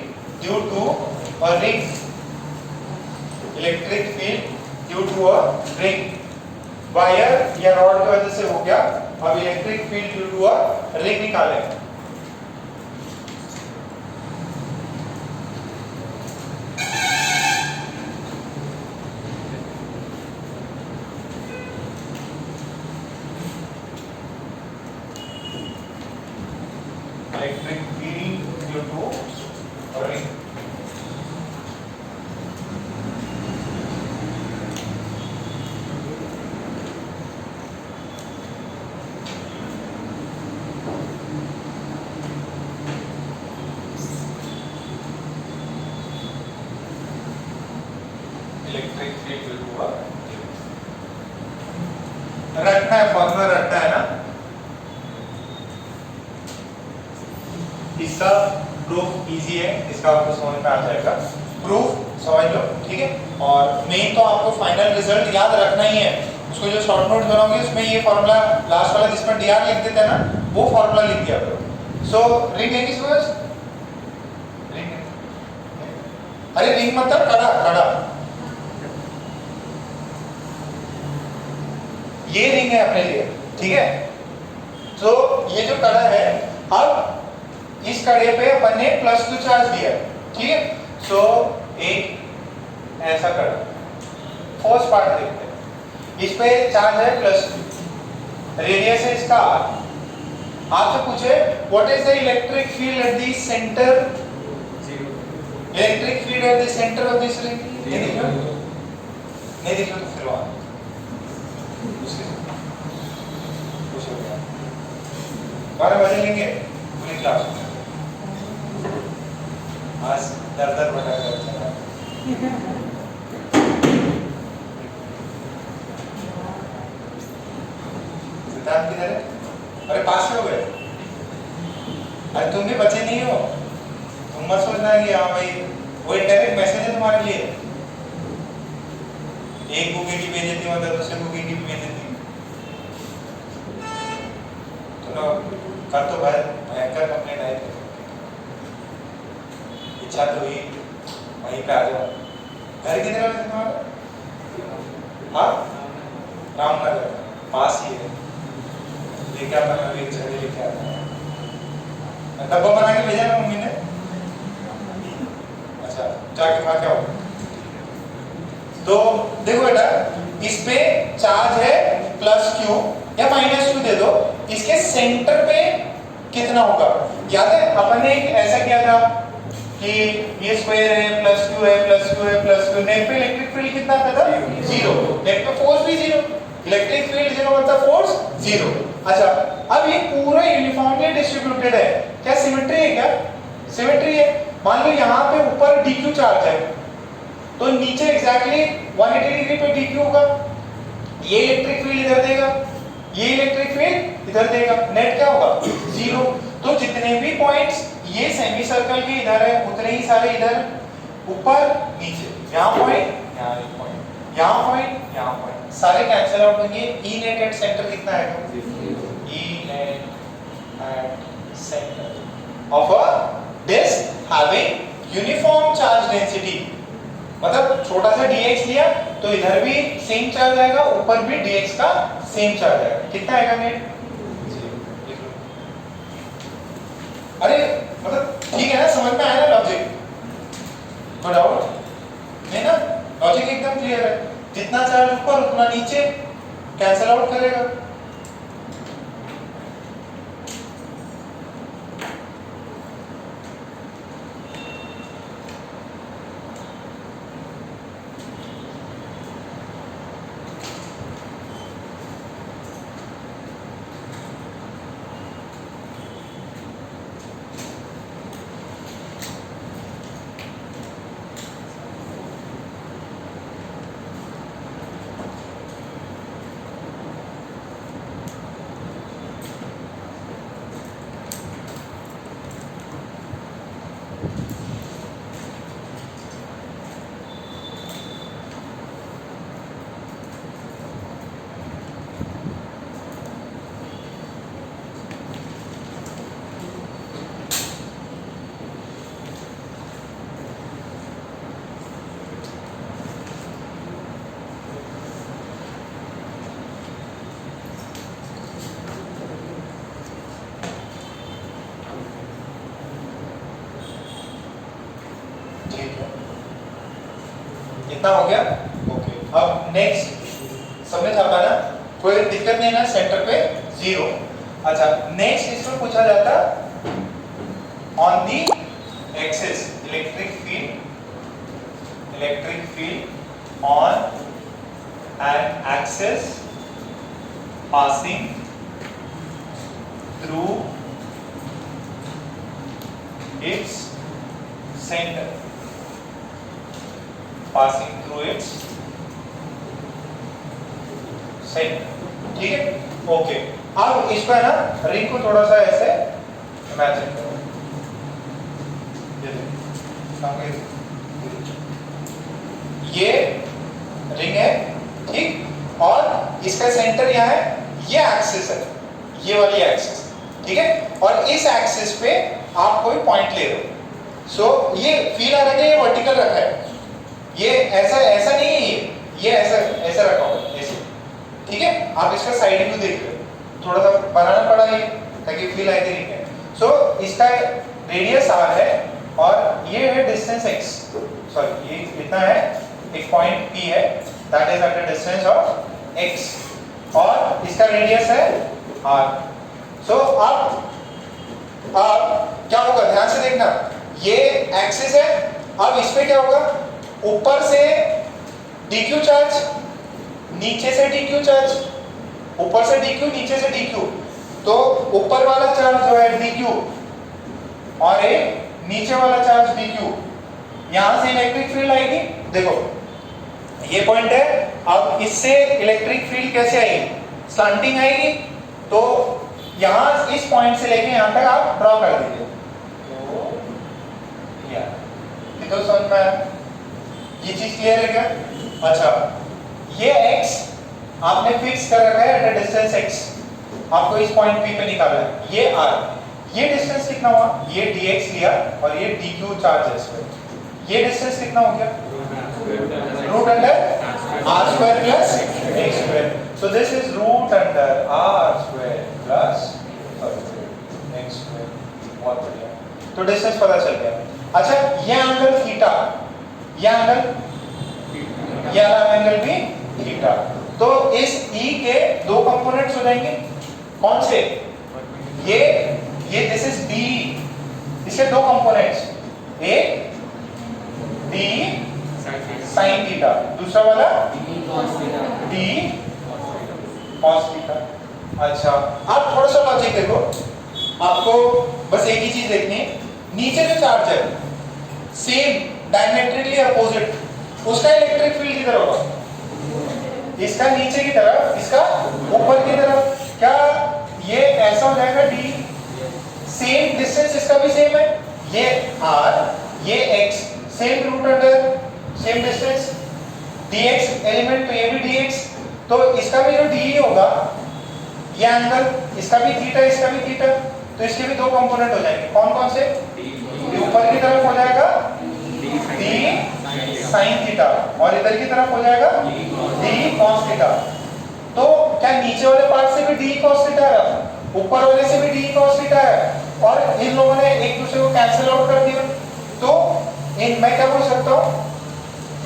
due to a ring. Electric field due to a ring, wire या रॉड की वजह से हो गया। अब electric field due to a ring निकालें। Electric field due to a ring. Electric field due to a रटना है, फॉर्मूला रटना है ना। इसका प्रूफ इजी है, इसका आपको समझ में आ जाएगा। प्रूफ समझ लो, ठीक है। और मेन तो आपको फाइनल रिजल्ट याद रखना ही है। उसको जो शॉर्ट नोट बनाओगे उसमें ये फॉर्मूला लास्ट वाला जिसमें dr लिख देते हैं ना, वो फॉर्मूला लिख दिया करो। सो रिंग लेनी समझ, रिंग, अरे रिंग मतलब कड़ा, कड़ा। ये रिंग है अपने लिए, ठीक है। तो ये जो कड़ा है, अब इस कड़े पे अपन ने +2 चार्ज दिया, ठीक है। सो एक ऐसा कड़ा, फर्स्ट पार्ट देखते हैं, इस पे चार्ज है +2, रेडियस है इसका r। आपसे पूछे what is the electric field at the centre, 0 electric field at the centre of this ring, नहीं दिख रहा, नहीं दिख रहा तो फिर वहां कुछ हो गया, 12 बजे लेंगे पूरी क्लास में, आज दर बना कर चला। सिद्धांत किधर है? अरे पास में हो गए, अरे तुम भी बचे नहीं हो, तुम मत सोचना कि हाँ भाई वो डायरेक्ट मैसेज है तुम्हारे लिए, एक बुक की बेइज्जती मतलब दूसरे बुक की भी बेइज्जती। तो कर तो भाई भयंकर कंप्लेंट आई, इच्छा तो हुई वहीं पे आ जाओ। घर किधर है तुम्हारा? हाँ रामनगर पास ही है, लेके आता मैं एक छड़ी लेके आता हूँ, डब्बा बना के भेजा ना मम्मी ने। अच्छा जाके खा के आओ। तो देखो बेटा, इस पे चार्ज है +q या -q दे दो, इसके सेंटर पे कितना होगा याद है? अपन ने ऐसा किया था कि ये स्क्वायर है +q है +q है +q, नेट पे इलेक्ट्रिक फील्ड कितना आता था? 0, नेट पे फोर्स भी 0, इलेक्ट्रिक फील्ड 0 मतलब फोर्स 0। अच्छा अब ये पूरा यूनिफॉर्मली डिस्ट्रीब्यूटेड है, क्या सिमेट्री है? क्या सिमेट्री है। मान लो यहाँ पे ऊपर dq चार्ज है तो नीचे एग्जैक्टली 180 डिग्री पे dq होगा, ये इलेक्ट्रिक फील्ड इधर देगा, ये इलेक्ट्रिक फील्ड इधर देगा, नेट क्या होगा? 0। तो जितने भी पॉइंट्स ये सेमी सर्कल के इधर है उतने ही सारे इधर ऊपर नीचे, यहाँ पॉइंट, यहाँ एक पॉइंट, यहाँ पॉइंट, यहाँ पॉइंट, सारे कैंसिल आउट होंगे। ई नेट एट सेंटर कितना है? E net at center of a disc having uniform charge density, मतलब छोटा सा dx लिया तो इधर भी सेम चार्ज आएगा, ऊपर भी dx का सेम चार्ज आएगा, कितना आएगा नेट? अरे मतलब ठीक है ना, समझ में आया ना लॉजिक? नो डाउट नहीं ना, लॉजिक एकदम क्लियर है, जितना चार्ज ऊपर उतना नीचे कैंसिल आउट करेगा। कितना हो गया? ओके, अब नेक्स्ट सबने छापा ना, कोई दिक्कत नहीं ना, सेंटर पे 0। अच्छा नेक्स्ट इसमें पूछा जाता on the axis electric field on an axis passing through its centre, passing through its center, ठीक है? ओके, अब इस पर ना रिंग को थोड़ा सा ऐसे इमेजिन करो, ये रिंग है, ठीक, और इसका सेंटर यहाँ है, ये एक्सिस है, ये वाली एक्सिस, ठीक है, और इस एक्सिस पे आप कोई पॉइंट ले रहे हो। सो ये फील आ रहा है, ये वर्टिकल रखा है, ये ऐसा नहीं है, ये ऐसा रखा होगा ऐसे, ठीक है, आप इसका साइड व्यू देख रहे हो, थोड़ा सा बनाना पड़ा ये ताकि फील आए तरीके। सो इसका रेडियस r है और ये है डिस्टेंस x, सॉरी ये इतना है, एक पॉइंट p है, that is at the distance of x और इसका रेडियस है r। सो अब क्या होगा, ध्यान से देखना, ये एक्सिस है, अब इस पे क्या होगा, ऊपर से dq चार्ज, नीचे से dq चार्ज, ऊपर से dq नीचे से dq, तो ऊपर वाला चार्ज जो है dq और एक नीचे वाला चार्ज dq, यहां से इलेक्ट्रिक फील्ड आएगी। देखो ये पॉइंट है, अब इससे इलेक्ट्रिक फील्ड कैसे आएगी, स्लैंटिंग आएगी, तो यहां इस पॉइंट से लेके यहां तक आप ड्रॉ कर दीजिए। तो समझ में आया, ये चीज क्लियर है क्या? अच्छा, ये x आपने फिक्स कर रखा है एट अ डिस्टेंस x, आपको इस पॉइंट P पे निकालना है, ये r, ये डिस्टेंस कितना हुआ, ये dx लिया और ये dq चार्ज है इसमें, ये डिस्टेंस कितना हो गया, root under r square plus x square, so this is root under r square plus x square. बहुत बढ़िया, तो डिस्टेंस पता चल गया। अच्छा, ये एंगल थीटा, ये एंगल, ये एंगल भी थीटा, तो इस E के दो कंपोनेंट्स हो जाएंगे, कौन से, ये दिस इज D, इसके दो कंपोनेंट्स, एक D sin थीटा, दूसरा वाला D cos थीटा। अच्छा, आप थोड़ा सा लॉजिक देखो, आपको बस एक ही चीज देखनी है, नीचे जो चार्ज है सेम डायमेट्रिकली अपोजिट, उसका इलेक्ट्रिक फील्ड किधर होगा, इसका नीचे की तरफ, इसका ऊपर की तरफ, क्या ये ऐसा हो जाएगा D, सेम डिस्टेंस इसका भी सेम है, ये R ये x, same root under same distance, dx element, तो ये भी dx, तो इसका भी जो d होगा, ये एंगल, इसका भी थीटा, इसका भी थीटा, तो इसके भी दो कंपोनेंट हो जाएंगे, कौन कौन से, ऊपर की तरफ हो जाएगा d sin थीटा और इधर की तरफ हो जाएगा d cos थीटा। तो क्या नीचे वाले पार्ट से भी d cos थीटा है, ऊपर वाले से भी d cos थीटा है, और इन लोगों ने एक दूसरे को कैंसिल आउट कर दिया, तो इन मैं क्या बोल सकता हूँ,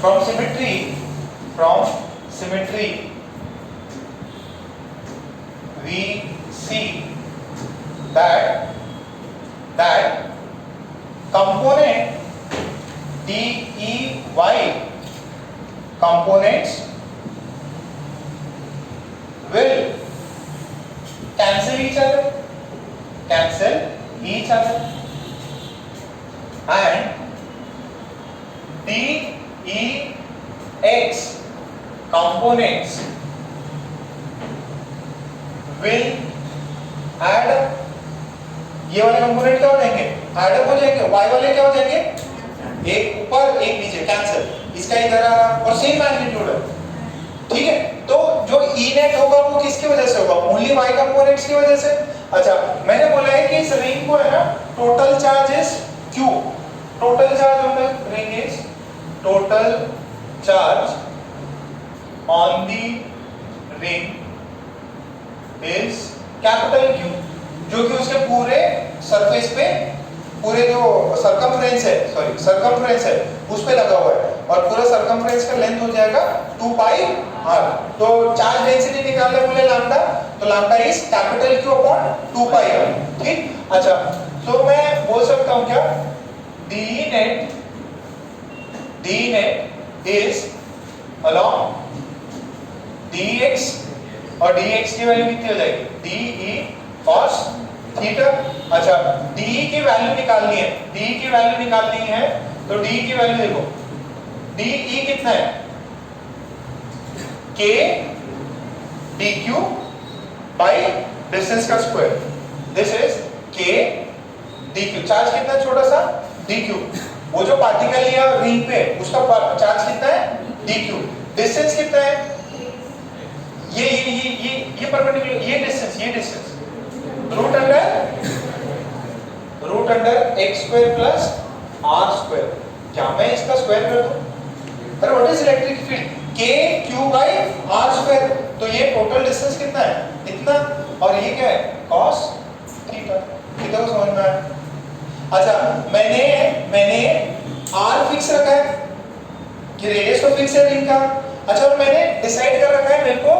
from symmetry we see that component DEY components will cancel each other and DEX components will add up, ये वाले कंपोनेंट क्या हो जाएंगे, एड अप हो जाएंगे, y वाले क्या हो जाएंगे, एक ऊपर एक नीचे, कैंसिल, इसका इधर आ रहा और सेम मैग्नीट्यूड है, ठीक है। तो जो E नेट होगा वो किसकी वजह से होगा, ओनली y कंपोनेंट्स की वजह से। अच्छा, मैंने बोला है कि इस रिंग को है ना, total charge is Q, total charge on the ring is, total charge on the ring is capital Q, जो कि उसके पूरे सरफेस पे, पूरे जो सरकमफ्रेंस है उस पे लगा हुआ है, और पूरा सरकमफ्रेंस का लेंथ हो जाएगा 2 पाई r। तो चार्ज डेंसिटी निकालने बोले लैम्डा, तो lambda is capital Q upon 2 pi r, ठीक। अच्छा, तो मैं बोल सकता हूं क्या, DE net is along dx, और dx की वैल्यू कितनी हो जाएगी, DE cos थीटा। अच्छा, DE की वैल्यू निकालनी है, DE की वैल्यू निकालनी है, तो DE की वैल्यू देखो, DE कितना है, K dq बाई डिस्टेंस का square, this is K dq, charge कितना छोटा सा dq, वो जो पार्टिकल लिया रिंग पे उसका चार्ज कितना है dq, डिस्टेंस कितना है, ये परपेंडिकुलर, ये distance root under x square plus r square, क्या मैं इसका स्क्वायर कर दूं, अरे what is electric field, k q by r square, तो ये टोटल डिस्टेंस कितना है, इतना, और ये क्या है, cos थीटा। कितना को समझ में आया? अच्छा, मैंने r फिक्स रखा है कि रेडियस तो फिक्स है रिंग का। अच्छा, और मैंने डिसाइड कर रखा है मेरे को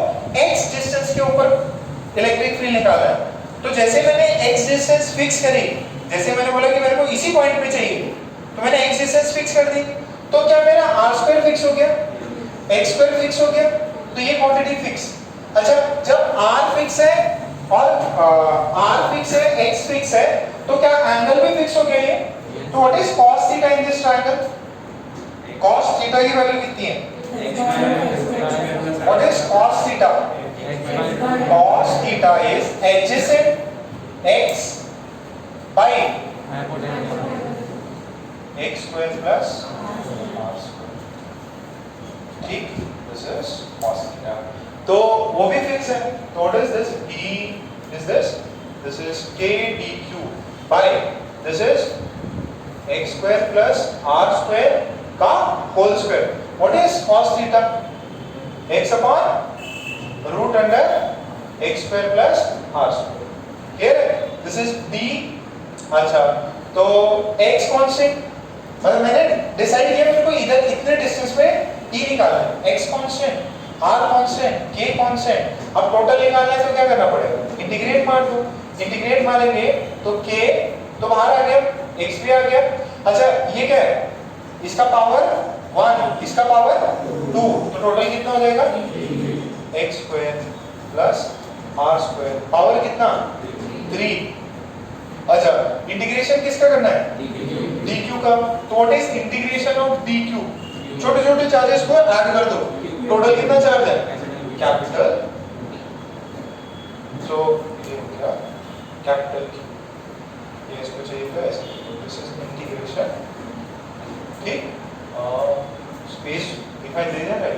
x डिस्टेंस के ऊपर इलेक्ट्रिक फील्ड निकालना है। तो जैसे मैंने x डिस्टेंस फिक्स करी, जैसे मैंने बोला कि मेरे को इसी पॉइंट पे चाहिए, तो मैंने x डिस्टेंस फिक्स कर दी, तो क्या मेरा r² फिक्स हो गया, x² फिक्स हो गया, तो ये क्वांटिटी फिक्स। अच्छा, जब r फिक्स है और r फिक्स है, x फिक्स है, तो क्या एंगल भी फिक्स हो गया ये? तो what is cos theta in this triangle? cos theta की वैल्यू कितनी है? What is cos theta? Cos theta is adjacent x by x square plus r square. ठीक, this is cos theta. तो वो भी फिक्स है। तो what is this? d is this? This is k dq by this is x square plus r square का whole square. What is cos theta? x upon root under x square plus r square. Here this is d. अच्छा, तो x कांस्टेंट, मतलब मैंने डिसाइड किया मेरे को इधर इतने डिस्टेंस पे e निकालना है, x constant, r constant, k constant. अब टोटल निकालना है तो क्या करना पड़ेगा, इंटीग्रेट मार दो। इंटीग्रेट मारेंगे तो k तो बाहर आ गया, x भी आ गया। अच्छा, ये क्या है, इसका पावर 1, इसका पावर 2, तो टोटल कितना हो जाएगा, x square plus r square, power कितना, 3। अच्छा, इंटीग्रेशन किसका करना है, dq का। तो what is integration of dq? छोटे छोटे चार्जेस को ऐड कर दो, टोटल कितना चार्ज है, कैपिटल। सो ये हो गया कैपिटल Q, ये इसको चाहिए तो ऐसे, दिस इज इंटीग्रेशन। ठीक, स्पेस दिखाई दे रहा है,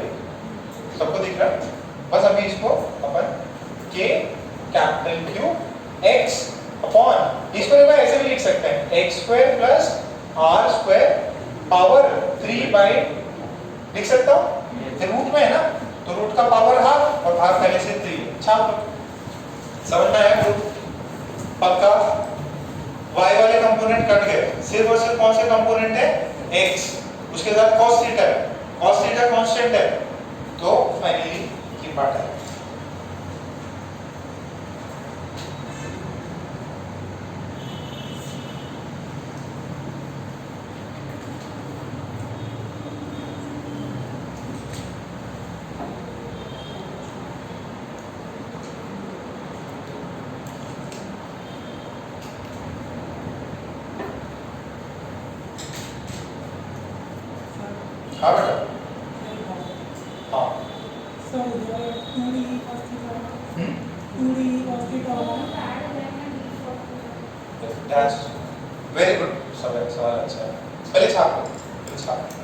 सबको दिख रहा है? बस अभी इसको अपन k capital Q x upon, इसको एक बार ऐसे भी लिख सकते हैं, x square plus r square power 3 by, लिख सकता हूँ, रूट में है ना, तो रूट का पावर हाफ और हाफ पहले से 3 है। छाप लो, समझ में आया? रूट पक्का। y वाले कंपोनेंट कट गए, सिर्फ और सिर्फ कौन से कंपोनेंट है, x, उसके साथ cos थीटा है, cos थीटा कांस्टेंट है, तो फाइनली ये पार्ट है। हाँ बेटा, हाँ, सर इधर 2d cos theta, 2d cos theta होगा। that's very good, सवाल अच्छा है। पहले छाप लो, पहले छाप लो।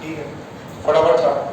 ठीक है, फटाफट छाप।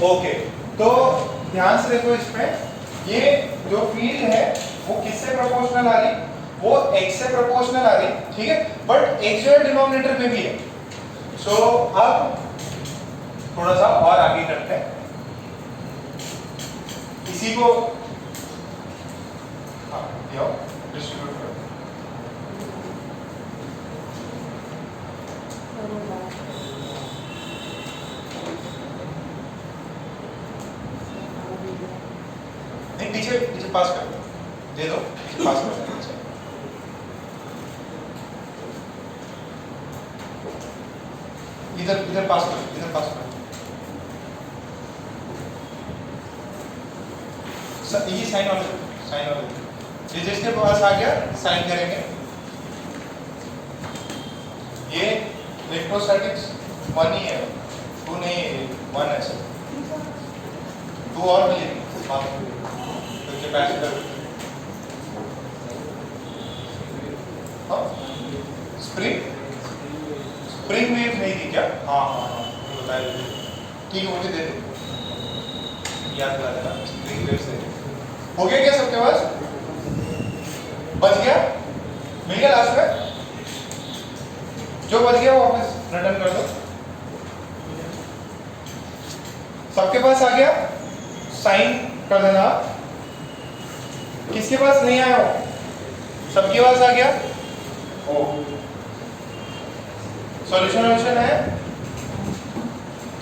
ओके, तो ध्यान से देखो इसमें, ये जो फील्ड है वो किससे प्रोपोर्शनल आ रही, वो x से प्रोपोर्शनल आ रही, ठीक है, बट x जो है डिनोमिनेटर में भी है। सो अब थोड़ा सा और आगे करते हैं, इसी को डिस्ट्रीब्यूट करो। नहीं, पीछे पीछे पास कर दो, दे दो, पीछे पास कर दो। इधर इधर पास करो, इधर पास करो। ये साइन वाले ये जिसके पास आ गया साइन करेंगे। ये इलेक्ट्रोस्टैटिक्स 1 ही है, 2 नहीं है, 1 है सर, 2 और मिलेगी तो कैपेसिटर। स्प्रिंग वेव नहीं थी क्या? हाँ हाँ हाँ, बताया, ठीक है, वो भी दे दो, याद करा देना, स्प्रिंग वेव से हो गया क्या सबके पास? बच गया? मिल गया लास्ट में? जो बच गया वो वापस रिटर्न कर दो। सबके पास आ गया? साइन कर देना। किसके पास नहीं आया हो? सबके पास आ गया? ओ, सॉल्यूशन है,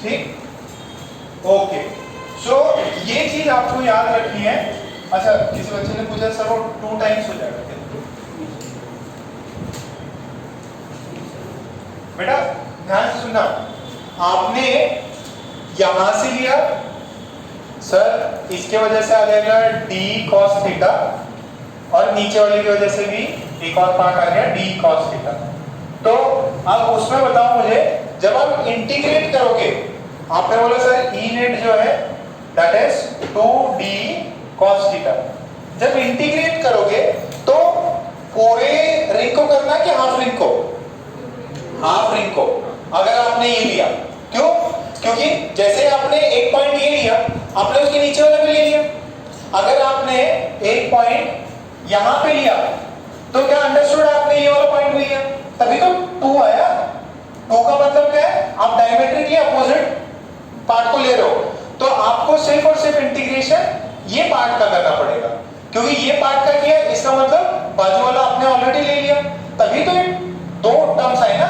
ठीक, ओके। सो ये चीज आपको याद रखनी है। अच्छा, किसी बच्चे ने पूछा सर वो 2 टाइम्स हो जाएगा क्या? बेटा ध्यान से सुनना, आपने यहां से लिया सर, इसके वजह से आ जाएगा d cos थीटा, और नीचे वाले की वजह से भी एक और पार्ट आ गया d cos थीटा। तो अब उसमें बताओ मुझे, जब आप इंटीग्रेट करोगे, आपने बोला सर e नेट जो है that is 2d cos theta, जब इंटीग्रेट करोगे तो पूरे रिंग को करना कि हाफ रिंग को? हाफ रिंग को। अगर आपने ये लिया, क्यों? क्योंकि जैसे आपने एक पॉइंट ये लिया, आपने उसके नीचे वाला भी ले लिया। अगर आपने एक पॉइंट यहां पे लिया तो क्या अंडरस्टूड, आपने ये वाला पॉइंट भी लिया, तभी तो 2 आया। 2 का मतलब क्या है? आप डायमेट्रिकली अपोजिट पार्ट को ले रहे हो, तो आपको सिर्फ और सिर्फ इंटीग्रेशन ये पार्ट का करना पड़ेगा, क्योंकि ये पार्ट का किया, इसका मतलब बाजू वाला आपने ऑलरेडी ले लिया, तभी तो ये 2 टर्म्स आए ना।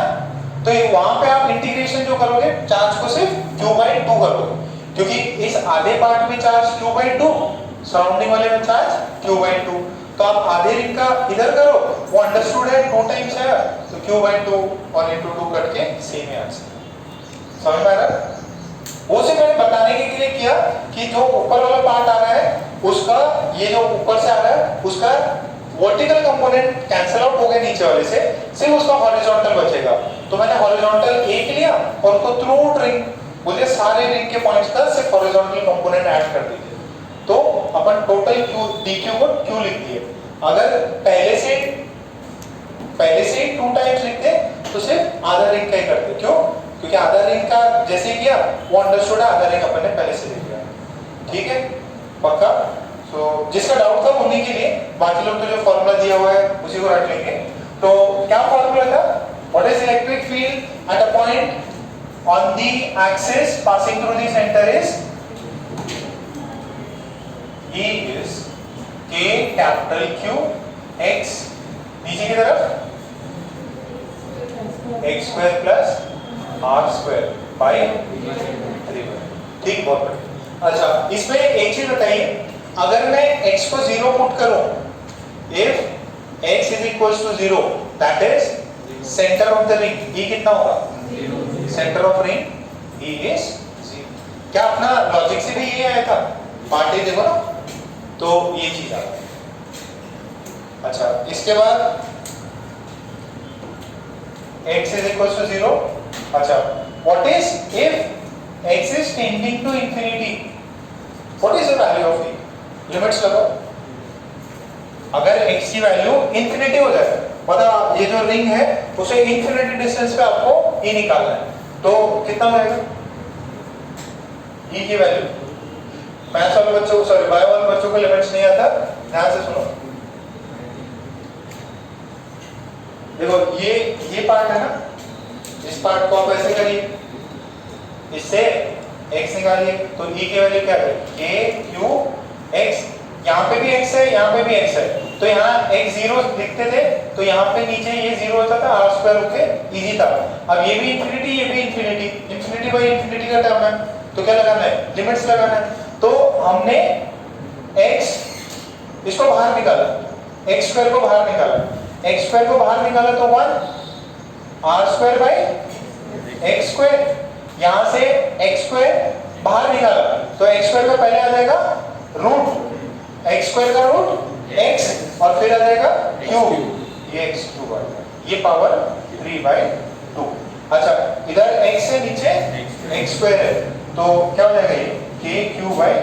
तो वहां पे आप इंटीग्रेशन जो करोगे, चार्ज को सिर्फ q/2 करोगे, क्योंकि इस आधे पार्ट में चार्ज q/2, सराउंडिंग वाले में चार्ज q/2, तो आप आधे रिंग का इधर करो, वो अंडरस्टूड है 2 टाइम्स है, तो q/2 और into 2 कट के सेम है आंसर। समझ में आ रहा है? वो से मैंने बताने के लिए किया कि जो ऊपर वाला पार्ट आ रहा है उसका, ये जो ऊपर से आ रहा है उसका वर्टिकल कंपोनेंट कैंसिल आउट हो गया नीचे वाले से, सिर्फ उसका हॉरिजॉन्टल बचेगा। तो मैंने हॉरिजॉन्टल एक लिया और उसको थ्रू रिंग, बोलिए सारे रिंग के पॉइंट्स का सिर्फ हॉरिजॉन्टल कंपोनेंट ऐड कर दीजिए, तो अपन टोटल q dq को q लिख दिए। अगर पहले से 2 टाइम्स लिखते तो सिर्फ आधा रिंग का ही करते। क्यों? क्योंकि आधा रिंग का जैसे किया वो अंडरस्टूड है, आधा रिंग अपन ने पहले से लिख दिया, ठीक है, पक्का। सो जिसका डाउट था उन्हीं के लिए, बाकी लोग तो जो फॉर्मूला दिया हुआ है उसी को रट लेंगे। तो क्या फॉर्मूला था? What is electric field at a point on the axis passing through the centre is E is K capital Q x, नीचे की तरफ x square plus r square by 3। ठीक, बहुत बढ़िया। अच्छा, इसमें एक चीज बताइए, अगर मैं x को 0 पुट करूं, if x is equals to 0, that is center of the ring, E कितना होगा? 0। center of ring E is 0। क्या अपना लॉजिक से भी ये आया था? पार्टी देखो ना, तो ये चीज आ गई। अच्छा, इसके बाद x is equals to 0। अच्छा, what is if x is tending to infinity? What is the value of e? Limits लगाओ। अगर x की वैल्यू इंफिनिटी हो जाए, मतलब ये जो रिंग है उसे इंफिनिटी डिस्टेंस पे आपको e निकालना है, तो कितना मिलेगा? ई की वैल्यू। मैथ्स वाले बच्चों को, सॉरी बायो वाले बच्चों को लिमिट्स नहीं आता, ध्यान से सुनो। देखो ये पार्ट है ना, इस पार्ट को आप ऐसे करिए, इससे x निकालिए, तो e की वैल्यू क्या है, k q x, यहाँ पे भी x है, यहाँ पे भी x है, तो यहाँ x 0 लिखते थे, तो यहाँ पे नीचे ये 0 होता था, r स्क्वायर होके इजी था। अब ये भी इंफिनिटी, ये भी इंफिनिटी, इंफिनिटी बाई इंफिनिटी का टर्म है, तो क्या लगाना है, लिमिट्स लगाना है। तो हमने x इसको बाहर निकाला, x स्क्वायर को बाहर निकाला, x स्क्वायर को बाहर निकाला तो 1 r square by x square, यहां से x स्क्वायर बाहर निकाला तो x स्क्वायर का पहले आ जाएगा रूट, x स्क्वायर का रूट x और फिर आ जाएगा क्यूब, ये x क्यूब आ जाएगा, ये पावर 3/2। अच्छा इधर x से नीचे x स्क्वायर है, तो क्या हो जाएगा ये k cube by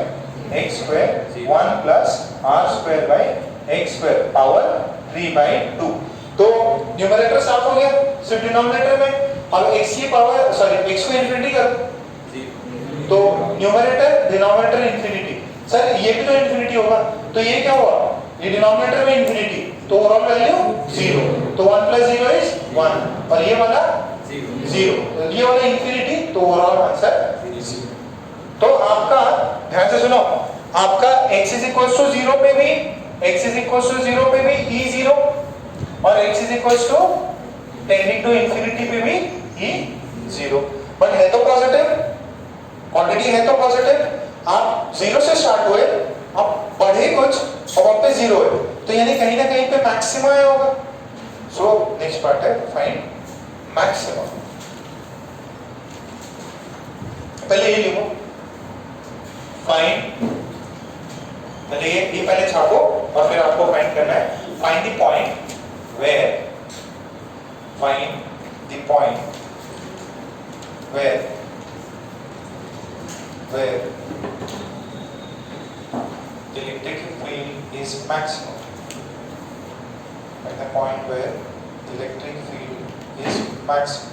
x square 1 plus r square by x square power 3/2। तो न्यूमरेटर साफ हो गया, सिर्फ डिनोमिनेटर में अब x की पावर, सॉरी x को इंफिनिटी कर, तो न्यूमरेटर डिनोमिनेटर इंफिनिटी, सर ये भी तो इंफिनिटी होगा, तो ये क्या हुआ, ये डिनोमिनेटर में इंफिनिटी, तो ओवरऑल वैल्यू 0, तो 1 प्लस 0 इज 1, और ये वाला 0, ये वाला इंफिनिटी, तो ओवरऑल आंसर 0। तो आपका ध्यान से सुनो, आपका x इज इक्वल टू 0 पे भी, x इज इक्वल टू 0 पे भी e 0, और x is equal to tending to infinity पे भी e 0, बट है तो पॉजिटिव, ऑलरेडी है तो पॉजिटिव। आप 0 से स्टार्ट हुए, आप बढ़े कुछ और वापस 0 है, तो यानी कहीं ना कहीं पे मैक्सिमम आया होगा। सो नेक्स्ट पार्ट है फाइंड मैक्सिमम। पहले ये लिखो फाइंड, पहले ये पहले छापो और फिर आपको फाइंड करना है, find the point where, find the point where the electric field is maximum, find the point where the electric field is maximum.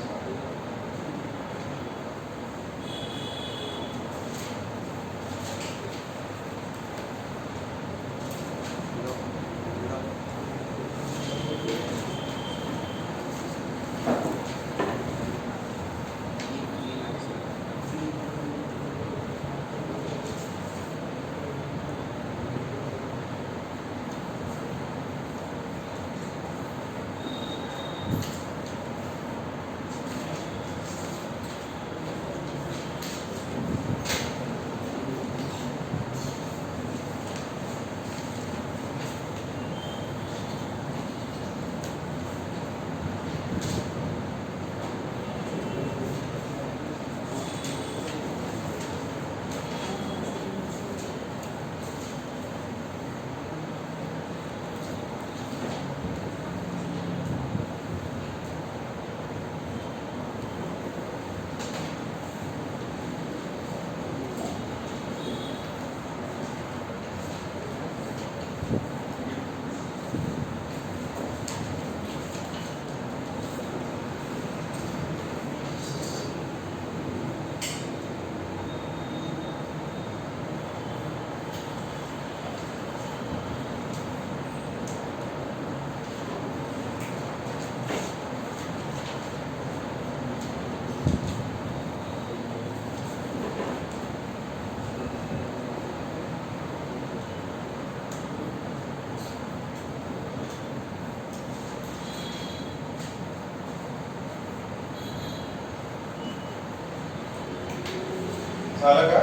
साला का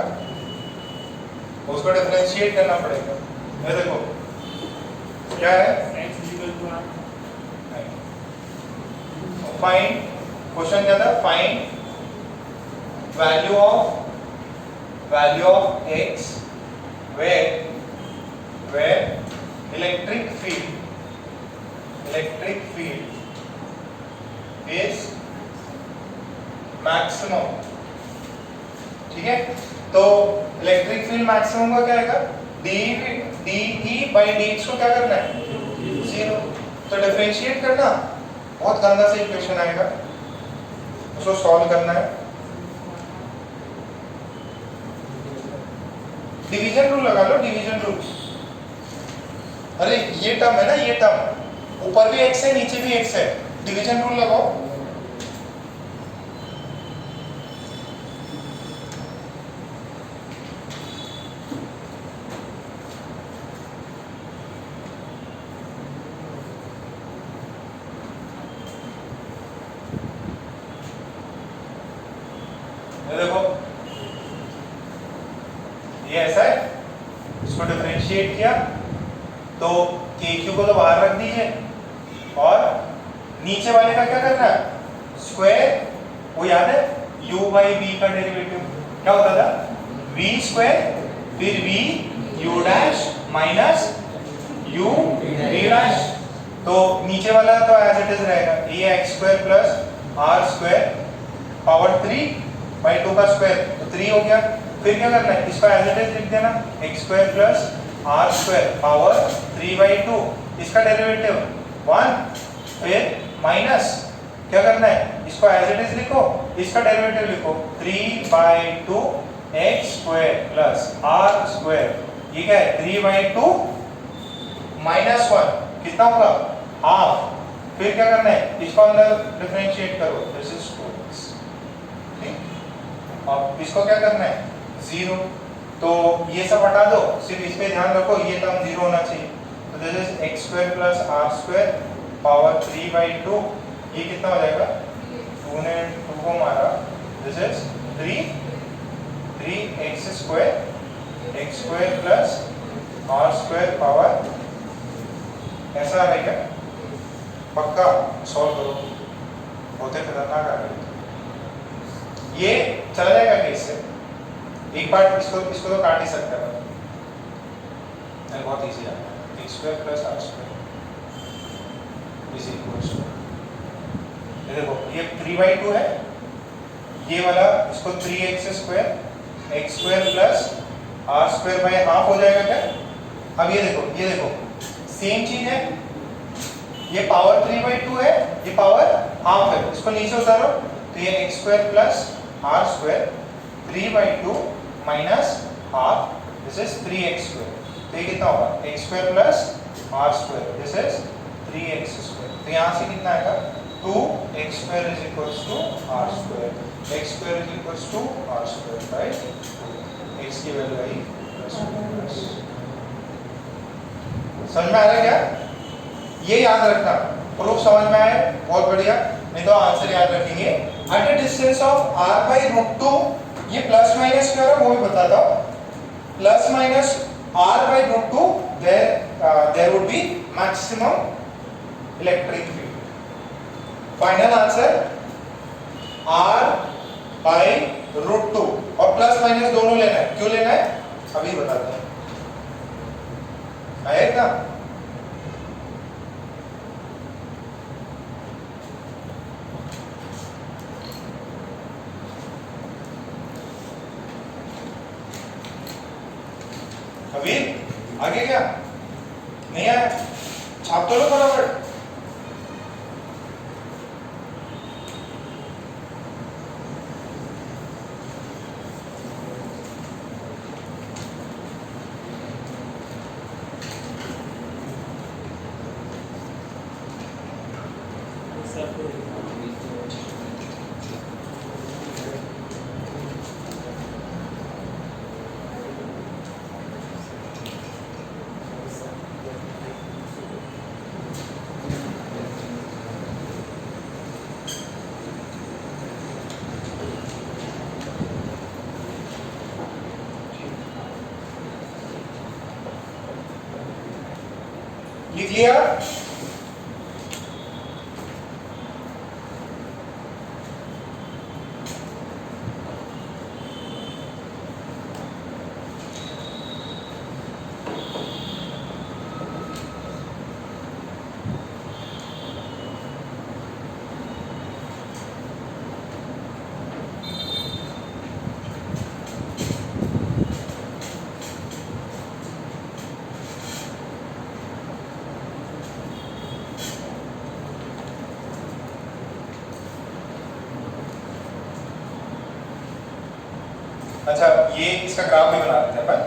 उसको डिफरेंशिएट करना पड़ेगा। ये देखो क्या है, फाइंड, क्वेश्चन क्या था, find value of x where electric field is maximum। ठीक है, तो इलेक्ट्रिक फील्ड मैक्सिमम का क्या आएगा, DE by dx को क्या करना है 0, तो डिफरेंशिएट करना, बहुत गंदा सा इक्वेशन आएगा, उसको सॉल्व करना है। डिवीजन रूल लगा लो, डिवीजन रूल। अरे ये टर्म है ना, ये टर्म ऊपर भी x है नीचे भी x है, डिवीजन रूल लगाओ। ये देखो ये ऐसा है, इसको डिफरेंशिएट किया तो KQ को तो बाहर रख दीजिए और नीचे वाले का क्या करना है, स्क्वायर। वो याद है u बाई v का डेरिवेटिव क्या होता था, v स्क्वायर फिर v u dash minus u v dash. तो नीचे वाला तो एज इट इज रहेगा, ये x square plus r square power 3 by 2 का स्क्वायर तो 3 हो गया। फिर क्या करना है, इसको एज इट इज लिख देना, x square plus r square power 3 by 2, इसका डेरिवेटिव 1, फिर माइनस क्या करना है, इसको एज इट इज लिखो, इसका डेरिवेटिव लिखो 3 by 2 x square plus r square, ये क्या है 3 बाई 2 माइनस 1 कितना होगा हाफ। फिर क्या करना है, इसको अंदर डिफरेंशिएट करो, दिस इज 2x, ठीक। अब इसको क्या करना है 0, तो ये सब हटा दो, सिर्फ इस पे ध्यान रखो ये टर्म 0 होना चाहिए। तो this is x square plus r square power 3 by 2, ये कितना हो जाएगा, 2 ने 2 को मारा, this is 3x square x square plus r square power, ऐसा आ क्या पक्का सॉल्व करो, होते खतरनाक आ रहे। ये चला जाएगा केस से, एक बार इसको तो काट ही सकता है, बहुत इजी है, x square plus r square is equals to, ये देखो ये 3 बाई 2 है, ये वाला इसको 3x square x square plus r square by half हो जाएगा क्या। अब ये देखो सेम चीज है, ये पावर 3 बाई 2 है, ये पावर हाफ है, इसको नीचे उतारो तो ये x square plus r square 3 by 2 minus half, this is 3x square, तो ये कितना होगा x square plus r square, this is 3x square. तो यहाँ से कितना आएगा 2x square is equals to r square, x square is equals to r square, right. x की वैल्यू आई प्लस, समझ में आ रहा है क्या, ये याद रखना, प्रूफ समझ में आए बहुत बढ़िया, नहीं तो आंसर याद रखेंगे। At a distance of r by root 2, ये प्लस माइनस क्या है वो भी बताता हूँ, plus minus r by root 2 there would be maximum electric field. Final answer r by root 2, और प्लस माइनस दोनों लेना है, क्यों लेना है अभी बताते हैं, आएगा। अभी आगे क्या नहीं आया, छाप तो लो फटाफट। लिख लिया, अच्छा ये इसका ग्राफ भी बना देते हैं अपन।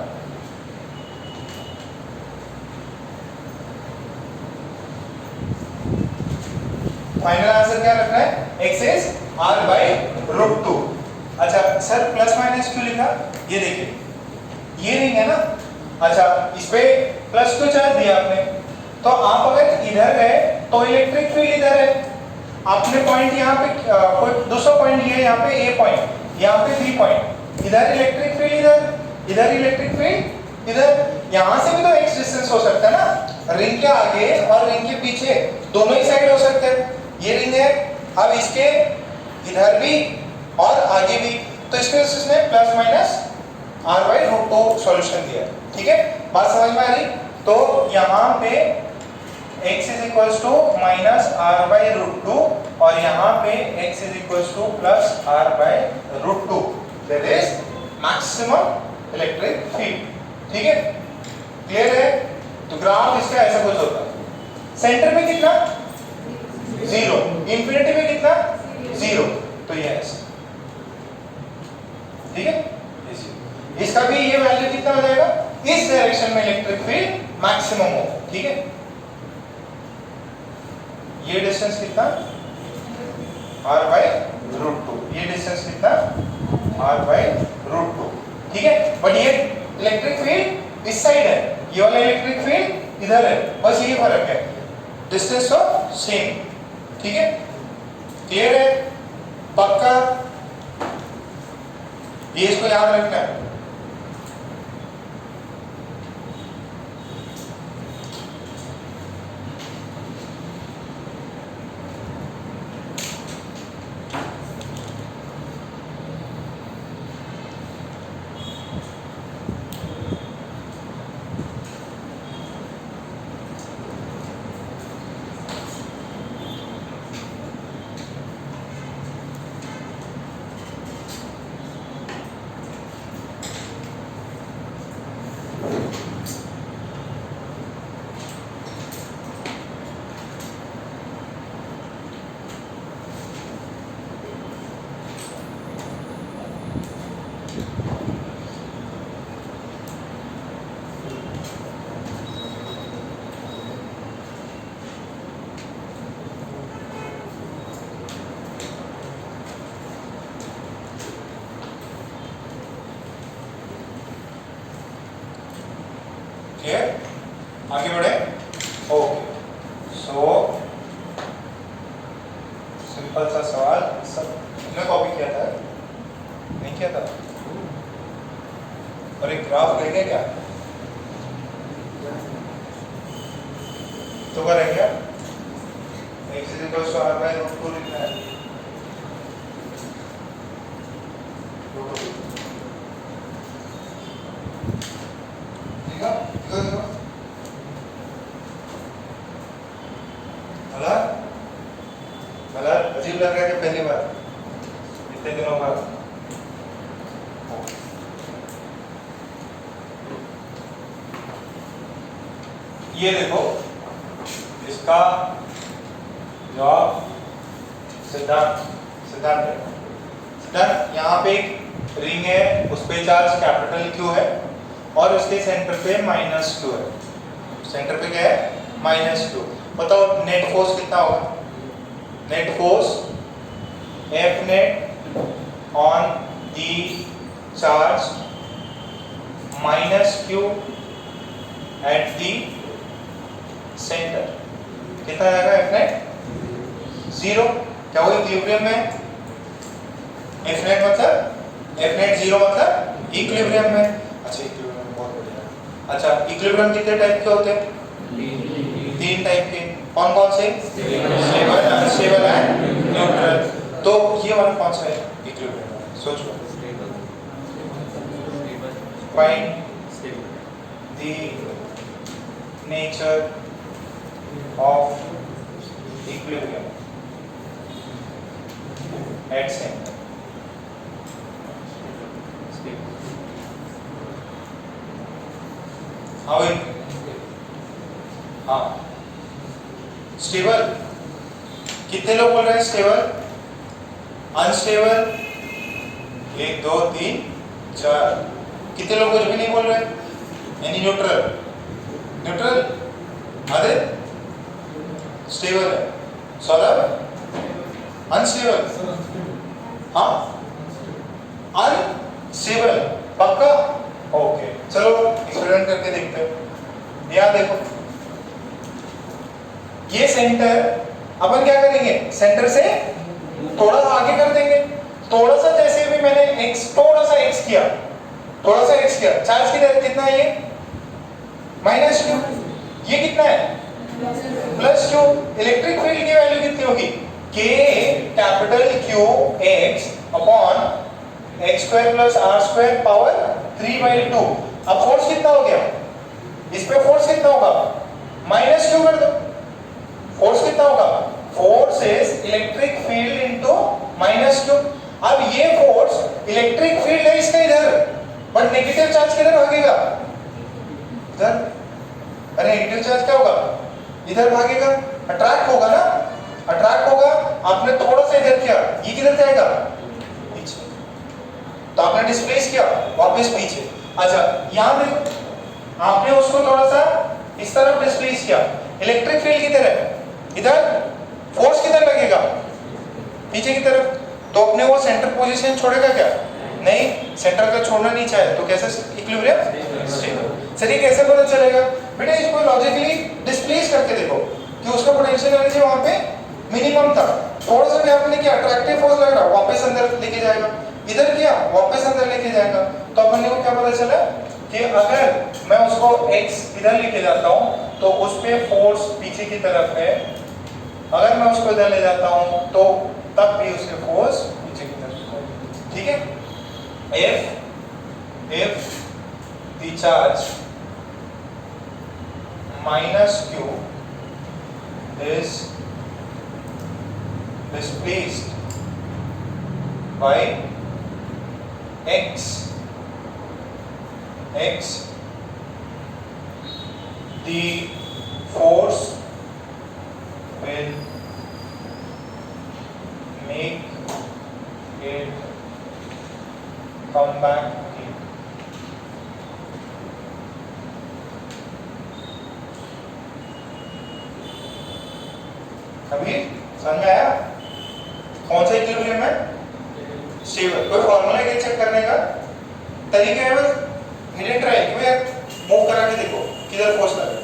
फाइनल आंसर क्या रखना है? x is r by √2। अच्छा सर प्लस माइनस क्यों लिखा? ये देखिए ये रिंग है ना, अच्छा इस पे प्लस क्यों चार्ज दिया आपने? तो आप अगर इधर गए तो इलेक्ट्रिक फील्ड इधर है, आपने पॉइंट यहाँ पे कोई दूसरा पॉइंट लिया, यहाँ पे ए पॉइंट, यहाँ पे बी पॉइंट, इधर इलेक्ट्रिक फील्ड इधर इलेक्ट्रिक फील्ड इधर, यहाँ से भी तो x डिस्टेंस हो सकता है ना, रिंग के आगे और रिंग के पीछे दोनों ही साइड हो सकते हैं। ये रिंग है, अब इसके इधर भी और आगे भी, तो इसके उसने plus minus r by √2 solution दिया। ठीक है, बात समझ में आ रही? तो यहाँ पे x is equals to minus r by √2 और यहाँ पे x is equals to plus r by √2, that is maximum electric field। ठीक है, क्लियर है? तो ग्राफ इसका ऐसा कुछ होता है, सेंटर में कितना 0, इंफिनिटी में कितना 0, तो ये ऐसा। ठीक है, इसका भी ये वैल्यू कितना हो जाएगा, इस डायरेक्शन में इलेक्ट्रिक फील्ड मैक्सिमम हो। ठीक है, ये डिस्टेंस कितना r by √2, ये डिस्टेंस कितना r by √2। ठीक है, बट ये इलेक्ट्रिक फील्ड इस साइड है, ये वाला इलेक्ट्रिक फील्ड इधर है, बस यही फर्क है, डिस्टेंस तो सेम। ठीक है, क्लियर है? पक्का? ये इसको याद रखना है। क्लियर? आगे बढ़े? ओके, सो सिंपल सा सवाल, सब तुमने कॉपी किया था? नहीं किया था? और एक ग्राफ रह गया क्या? तो क्या रह गया? x is equals to r by √2 लिखना है। अजीब लग रहा है कि पहली बार इतने दिनों बाद? ये देखो इसका जवाब सिद्धांत है। सिद्धांत, यहाँ पे एक रिंग है, उस पे चार्ज कैपिटल Q है और उसके सेंटर पे माइनस Q है। सेंटर पे क्या है? Minus Q। बताओ नेट फोर्स कितना होगा? Net force F net on the charge minus Q at the center कितना आएगा? F net 0। क्या वो इक्विलिब्रियम में? F net मतलब F net 0 मतलब इक्विलिब्रियम में। अच्छा इक्विलिब्रियम बहुत बढ़िया। अच्छा इक्विलिब्रियम कितने टाइप के होते हैं? 3 टाइप के। कौन कौन से? Stable, unstable and neutral. तो ये वाला कौन सा है इक्विलिब्रियम? सोचो। Find the nature of equilibrium at centre. हाँ स्टेबल। कितने लोग बोल रहे हैं स्टेबल? अनस्टेबल 1 2 3 4। कितने लोग कुछ भी नहीं बोल रहे? यानी न्यूट्रल। न्यूट्रल आधे स्टेबल है। सौरभ अनस्टेबल, हाँ अनस्टेबल, पक्का? ओके चलो एक्सपेरिमेंट करके देखते हैं। यहाँ देखो ये सेंटर, अपन क्या करेंगे, सेंटर से थोड़ा आगे कर देंगे, थोड़ा सा, जैसे भी मैंने x थोड़ा सा x किया, थोड़ा सा x किया, चार्ज कितना है ये -q, ये कितना है +q, इलेक्ट्रिक फील्ड की वैल्यू कितनी होगी k capital Q x upon x² + r² power 3/2। अब फोर्स कितना हो गया, इस पे फोर्स कितना होगा, -q कर दो, फोर्स कितना होगा, force is electric field into -q। अब ये फोर्स इलेक्ट्रिक फील्ड है इसका इधर, बट नेगेटिव चार्ज किधर भागेगा, इधर, अरे नेगेटिव चार्ज क्या होगा, इधर भागेगा, अट्रैक्ट होगा ना, अट्रैक्ट होगा। आपने थोड़ा सा इधर किया, ये किधर जाएगा, पीछे, तो आपने डिस्प्लेस किया वापस पीछे। अच्छा यहां देखो, आपने उसको थोड़ा सा इस तरफ डिस्प्लेस किया, इलेक्ट्रिक फील्ड किधर है, इधर, फोर्स किधर लगेगा, पीछे की तरफ, तो अपने वो सेंटर पोजीशन छोड़ेगा क्या, नहीं, सेंटर का छोड़ना नहीं चाहे तो कैसे इक्विलिब्रियम स्टेबल। सर ये कैसे पता चलेगा, बेटा इसको लॉजिकली डिस्प्लेस करके देखो कि उसका पोटेंशियल एनर्जी वहां पे मिनिमम था, थोड़ा सा भी आपने किया, अट्रैक्टिव फोर्स लग रहा, वापस अंदर लेके जाएगा, इधर किया वापस अंदर लेके जाएगा। तो अपन को क्या पता चला कि अगर मैं उसको x इधर लेके जाता हूं तो उस पे फोर्स पीछे की तरफ है, अगर मैं उसको इधर ले जाता हूं तो तब भी उसके फोर्स पीछे की तरफ है, ठीक है। if the charge -q is displaced by x, the force will make it come back again. अभी समझ में आया कौन सा इक्विलिब्रियम है, स्टेबल। कोई फॉर्मूला है चेक करने का, तरीका है बस हिडन ट्राई कि यार मूव करा के देखो किधर फोर्स लगे।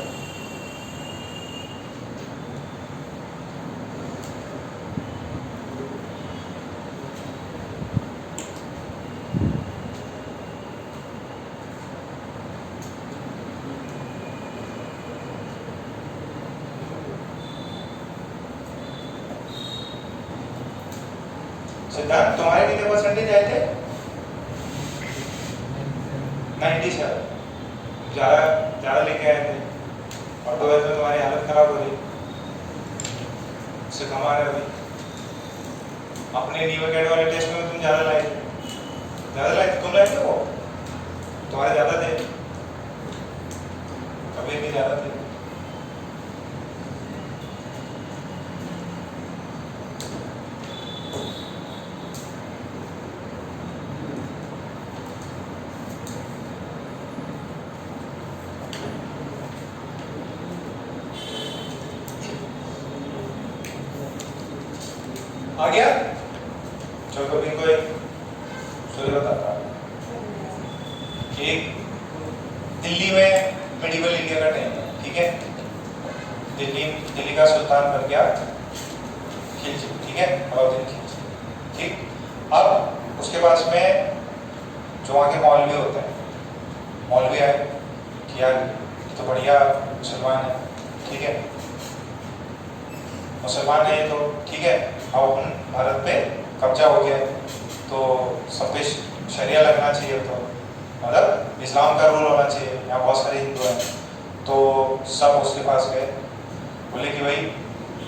सिद्धांत तुम्हारे कितने परसेंटेज आए थे, 97, ज्यादा लेके आए थे, और तो वैसे तुम्हारी हालत खराब हो रही, उससे कम आ रहे अभी। अपने न्यूएकेड वाले टेस्ट में तुम ज्यादा लाए थे, तुम लाए थे वो, तुम्हारे ज्यादा थे, कभी भी ज्यादा थे। आ गया, चलो इनको एक स्टोरी बताता हूँ। एक दिल्ली में मेडिवल इंडिया का टाइम है, ठीक है, दिल्ली का सुल्तान बन गया खिलजी, ठीक है, अलाउद्दीन खिलजी, ठीक। अब उसके पास में जो वहाँ के मौलवी होते हैं, मौलवी आए कि यार तो बढ़िया मुसलमान है, ठीक है, मुसलमान है तो ठीक है, अब अपन भारत पे कब्जा हो गया तो सब पे शरिया लगना चाहिए, तो मतलब इस्लाम का रूल होना चाहिए, यहाँ बहुत सारे हिंदू हैं, तो सब उसके पास गए, बोले कि भाई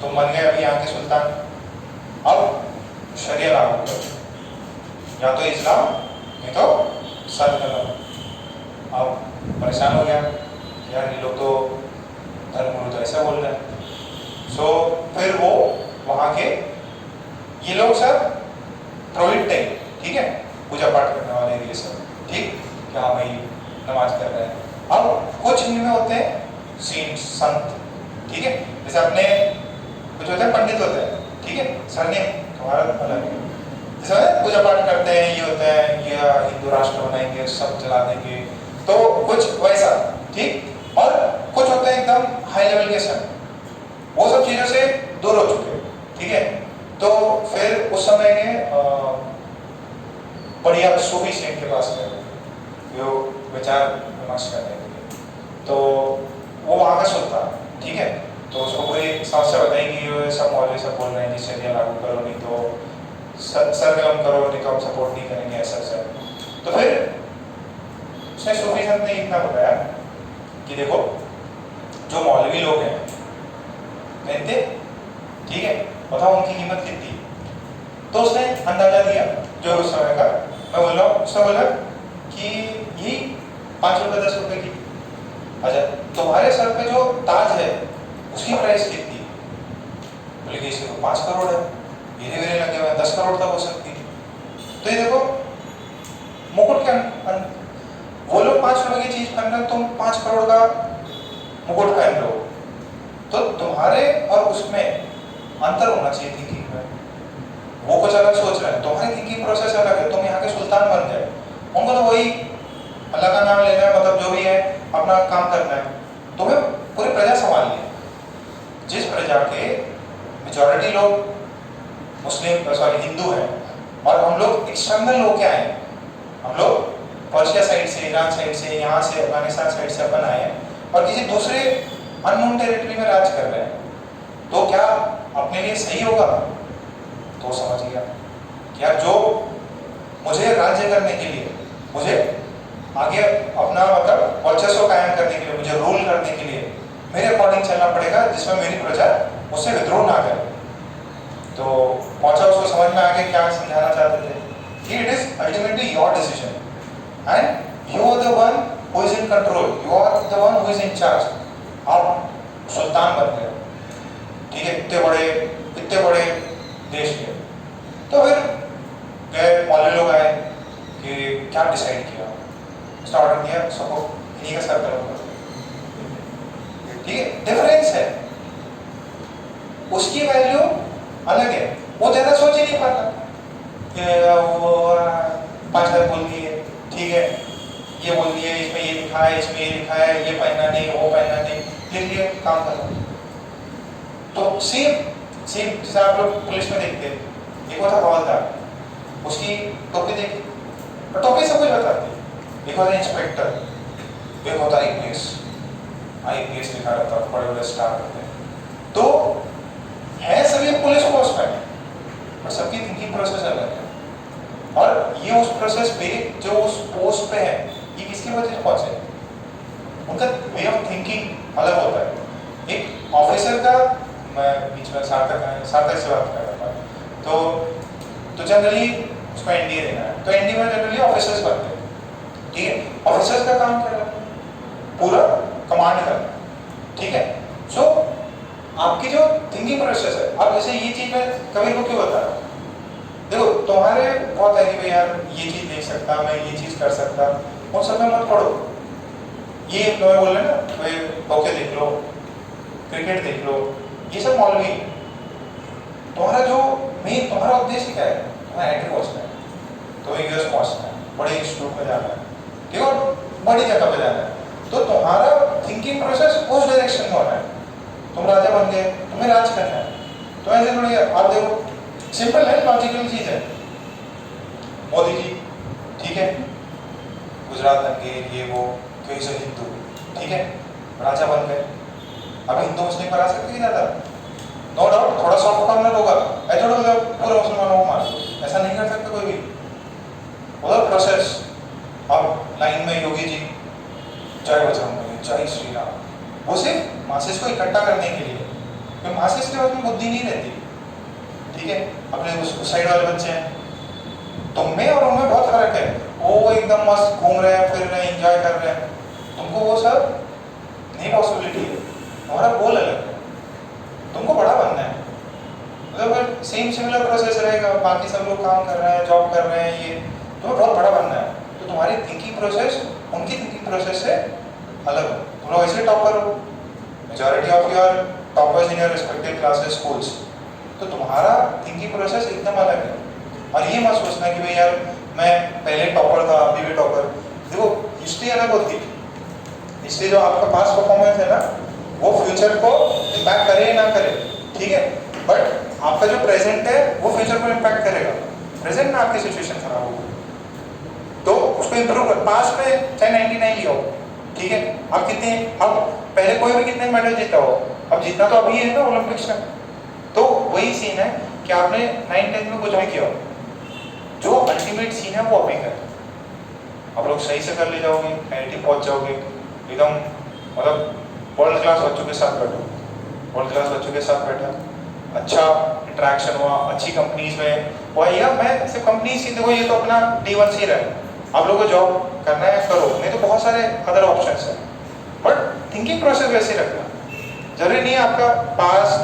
तुम बन गए अभी यहाँ के सुल्तान, अब शरिया लागू करो, या तो इस्लाम नहीं तो सर कलम। अब परेशान हो गया यार ये लोग तो धर्मगुरु तो ऐसा बोल रहे हैं, सो फिर वो वहाँ के ये लोग सब प्रोहिबिट है, ठीक है, पूजा पाठ करने वाले ये सब, ठीक, कि हाँ भाई नमाज कर रहे हैं। अब कुछ इनमें होते हैं सेंट, संत, ठीक है, जैसे अपने कुछ होते हैं पंडित होते हैं, ठीक ठीक है, सरनेम तुम्हारा अलग है। जैसे पूजा पाठ करते हैं, ये होता है, ये हिंदू राष्ट्र बनाएंगे, सब चला देंगे, तो कुछ वैसा, ठीक। और कुछ होते हैं एकदम हाई लेवल के सन, वो सब चीजों से दूर हो चुके हैं, ठीक है। तो फिर उस समय के बढ़िया सूफी शेख के पास गए, जो विचार विमर्श करने के लिए, तो वो वहाँ का सुल्तान, ठीक है। तो उसको पूरी समस्या बताई कि ये सब मौलवी सब बोल रहे हैं कि शरिया लागू करो, नहीं तो सरगर्म करो, नहीं तो हम सपोर्ट नहीं करेंगे, ऐसा ऐसा। तो फिर उसने सूफी संत ने इतना बताया कि देखो, जो मौलवी लोग हैं मेहनती, ठीक है, बताओ उनकी कीमत कितनी। तो उसने अंदाजा दिया जो उस समय का, मैं बोल रहा हूँ, उसने बोला कि यही 5 रुपये 10 रुपये की। अच्छा, तुम्हारे सर पे जो ताज है उसकी प्राइस कितनी? बोले कि इसके तो 5 करोड़ है, हीरे वीरे लगे हुए हैं, 10 करोड़ तक हो सकती। तो ये देखो, मुकुट के वो लोग 5 रुपए की चीज पहन रहे, तुम 5 करोड़ का मुकुट पहन रहे हो, तो तुम्हारे और उसमें अंतर होना चाहिए थिंकिंग में। वो कुछ अलग सोच रहे हैं, तुम्हारी थिंकिंग प्रोसेस अलग है, तुम यहाँ के सुल्तान बन जाए, उनको तो वही अल्लाह का नाम लेना है, मतलब जो भी है अपना काम करना है। तुम्हें पूरी प्रजा संभालनी है। जिस प्रजा के मेजॉरिटी लोग मुस्लिम सॉरी हिंदू हैं, और हम लोग एक्सटर्नल लोग क्या हैं, हम लोग पर्शिया साइड से, ईरान साइड से, यहाँ से अफगानिस्तान साइड से अपन आए हैं, और किसी दूसरे अननोन टेरिटरी में राज कर रहे हैं, तो क्या अपने लिए सही होगा? तो समझ गया कि यार, जो मुझे राज्य करने के लिए, मुझे आगे अपना मतलब वर्चस्व कायम करने के लिए, मुझे रूल करने के लिए मेरे अकॉर्डिंग चलना पड़ेगा, जिसमें मेरी प्रजा मुझसे विद्रोह ना करे। तो पहुंचा, उसको समझ में आ गया क्या समझाना चाहते थे कि it is ultimately your decision and you are the one who is in control, you are the one who is in charge. आप सुल्तान बन गए, ठीक है, इतने बड़े देश के। तो फिर गए, मौलवी लोग आए कि क्या डिसाइड किया, उसने ऑर्डर दिया सबको इन्हीं का सर करो, ठीक है। डिफरेंस है, उसकी वैल्यू अलग है, वो ज्यादा सोच ही नहीं पाता कि वो 5 लाख बोल दिए, ठीक है, ये बोल दिए, इसमें ये लिखा है, इसमें ये लिखा है, ये पहनना नहीं, वो पहनना नहीं, लिख लिए, काम करना। तो सेम जैसे आप लोग पुलिस में देखते हैं, एक होता हवलदार, उसकी टोपी देखी, और टोपी सब कुछ बताती। एक होता इंस्पेक्टर, एक होता आईपीएस लिखा रहता है, बड़े बड़े स्टार होते हैं। तो है सभी पुलिस फोर्स में, और सबकी थिंकिंग प्रोसेस अलग है, और ये उस प्रोसेस पे, जो उस पोस्ट पे है, ये किसकी वजह से पहुंचे, उनका वे ऑफ थिंकिंग अलग होता है। एक ऑफिसर का, मैं बीच में सार्थक से बात कर रहा था, तो जनरली उसको एनडीए देना है, तो एनडीए में जनरली ऑफिसर्स बनते हैं, ठीक है। ऑफिसर्स का काम क्या है? पूरा कमांड करना, ठीक है। सो आपकी जो थिंकिंग प्रोसेस है, आप जैसे ये चीज में कभी को क्यों बता रहा हूँ, देखो तुम्हारे बहुत है कि भाई यार ये चीज देख सकता, मैं ये चीज कर सकता, उन सब में मत पढ़ो। ये मैं बोल रहे ना, भाई हॉकी देख लो, क्रिकेट देख लो, ये सब मौलवी। तुम्हारा जो मेन तुम्हारा उद्देश्य क्या है? तुम्हारा एंट्री पहुंचना है, तुम्हें यूएस पहुंचना है, बड़े इंस्टीट्यूट में जाना है, ठीक है, बड़ी जगह पे जाना है। तो तुम्हारा थिंकिंग प्रोसेस उस डायरेक्शन में होना है। तुम राजा बन गए, तुम्हें राज करना है, तो ऐसे थोड़ी। आप देखो, सिंपल है, लॉजिकल चीज है। मोदी जी, ठीक है, गुजरात दंगे, ये वो, क्यों से हिंदू, ठीक है, राजा बन गए। अभी हिंदू मुस्लिम पर आ सकते हैं ज्यादा, नो डाउट, थोड़ा सॉफ्ट कॉर्नर होगा, ऐसा थोड़ा पूरा मुसलमानों को मार, ऐसा नहीं कर सकता कोई भी। वो प्रोसेस। अब लाइन में योगी जी, जय बजरंगबली, जय श्री राम, वो सिर्फ मासेस को इकट्ठा करने के लिए, क्योंकि मासेस के पास में बुद्धि नहीं रहती, ठीक है। अपने उस साइड वाले बच्चे हैं, तुम में और उनमें बहुत फर्क है। वो एकदम मस्त घूम रहे हैं, फिर रहे हैं, एंजॉय कर रहे हैं, तुमको वो सब नहीं पॉसिबिलिटी है। तुम्हारा गोल अलग है, तुमको बड़ा बनना है। मतलब सेम सिमिलर प्रोसेस रहेगा, बाकी सब लोग काम कर रहे हैं, जॉब कर रहे हैं, ये तुम्हें बहुत बड़ा बनना है, तो तुम्हारी थिंकिंग प्रोसेस उनकी थिंकिंग प्रोसेस से अलग हो। तुम लोग ऐसे टॉपर हो, majority of your toppers in your respective classes, schools, तो तुम्हारा थिंकिंग प्रोसेस एकदम अलग है। और ये मत सोचना कि भाई यार मैं पहले टॉपर था अभी भी टॉपर। देखो हिस्ट्री अलग होती है, हिस्ट्री जो आपका पास्ट परफॉर्मेंस है ना वो फ्यूचर को इम्पैक्ट करे या ना करे, ठीक है, बट आपका जो प्रेजेंट है वो फ्यूचर को इम्पैक्ट करेगा। प्रेजेंट में आपकी सिचुएशन खराब होगी तो उसको इम्प्रूव कर। पास्ट में चाहे 99 लिया हो, ठीक है, आप कितने, अब पहले कोई भी कितने मेडल जीता हो, अब जीतना तो अभी है ना ओलंपिक्स में। तो वही सीन है कि आपने 9-10 में कुछ भी किया हो, जो अल्टीमेट सीन है वो अभी है। आप लोग सही से कर ले जाओगे, IIT पहुंच जाओगे, एकदम मतलब वर्ल्ड क्लास बच्चों के साथ बैठो, वर्ल्ड क्लास बच्चों के साथ बैठा, अच्छा इंटरेक्शन हुआ, अच्छी कंपनीज में हुआ। या मैं सिर्फ कंपनीज की देखो, ये तो अपना D1 से रहे, आप लोगों को जॉब करना है करो, नहीं तो बहुत सारे अदर ऑप्शंस हैं। बट थिंकिंग प्रोसेस वैसे रखना, जरूरी नहीं है आपका पास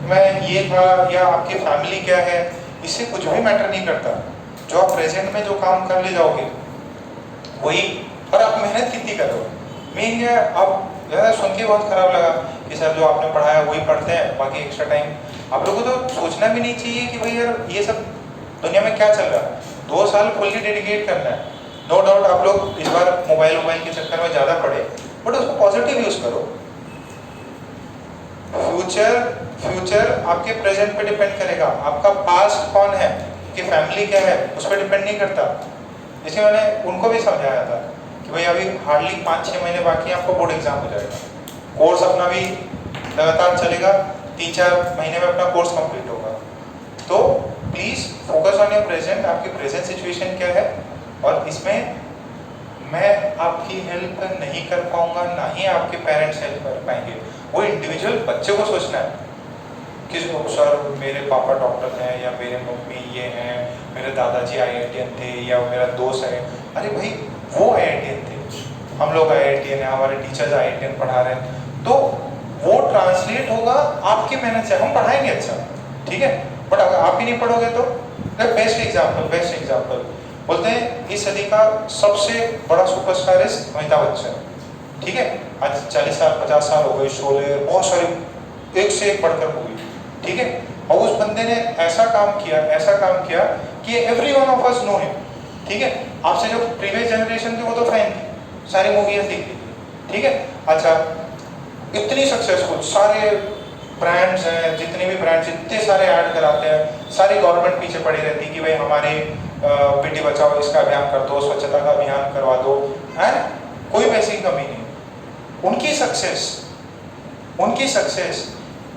में ये था या आपकी फैमिली क्या है, इससे कुछ भी मैटर नहीं करता। जो आप प्रेजेंट में जो काम कर ले जाओगे वही, और आप मेहनत कितनी करो। मेन क्या है, आप ज़्यादा सुन के बहुत खराब लगा कि सर जो आपने पढ़ाया वही पढ़ते हैं, बाकी एक्स्ट्रा टाइम आप लोगों को तो सोचना भी नहीं चाहिए कि भाई यार ये सब दुनिया में क्या चल रहा है। 2 साल फुल्ली डेडिकेट करना है। नो डाउट आप लोग इस बार मोबाइल के चक्कर में ज़्यादा पढ़े, बट उसको पॉजिटिव यूज़ करो। फ्यूचर आपके प्रेजेंट पे डिपेंड करेगा। आपका पास्ट कौन है, कि फैमिली क्या है, उस पर डिपेंड नहीं करता। जैसे मैंने उनको भी समझाया था कि भाई अभी हार्डली 5-6 महीने बाकी आपको बोर्ड एग्जाम हो जाएगा, कोर्स अपना भी लगातार चलेगा, 3-4 महीने में अपना कोर्स कंप्लीट होगा। तो please focus on your present, आपकी प्रेजेंट सिचुएशन क्या है, और इसमें मैं आपकी हेल्प नहीं कर पाऊंगा, ना ही आपके पेरेंट्स हेल्प कर पाएंगे। वो इंडिविजुअल बच्चे को सोचना है कि सर मेरे पापा डॉक्टर हैं, या मेरे मम्मी ये हैं, मेरे दादाजी IITian थे, या मेरा दोस्त है। अरे भाई वो IITian थे, हम लोग IITian हैं, हमारे टीचर्स IITian पढ़ा रहे हैं, तो वो ट्रांसलेट होगा आपकी मेहनत से। हम पढ़ाएंगे अच्छा, ठीक है, बट अगर आप ही नहीं पढ़ोगे तो बेस्ट एग्जाम्पल बोलते हैं इस सदी का सबसे बड़ा सुपरस्टार है अमिताभ बच्चन, ठीक है। आज 40 साल 50 साल हो गए, शोले बहुत सारी एक से एक बढ़कर मूवी, ठीक है, और उस बंदे ने ऐसा काम किया कि every one of us know him, ठीक है। आपसे जो प्रीवियस जनरेशन थी वो तो फैन थी, सारी मूवीज देखती थी, ठीक है। अच्छा, इतनी सक्सेसफुल, सारे ब्रांड्स हैं, जितने भी ब्रांड्स इतने सारे ऐड कराते हैं, सारी गवर्नमेंट पीछे पड़ी रहती कि भाई हमारे बेटी बचाओ इसका अभियान कर दो, स्वच्छता का अभियान करवा दो, एंड कोई पैसे की कमी नहीं। उनकी सक्सेस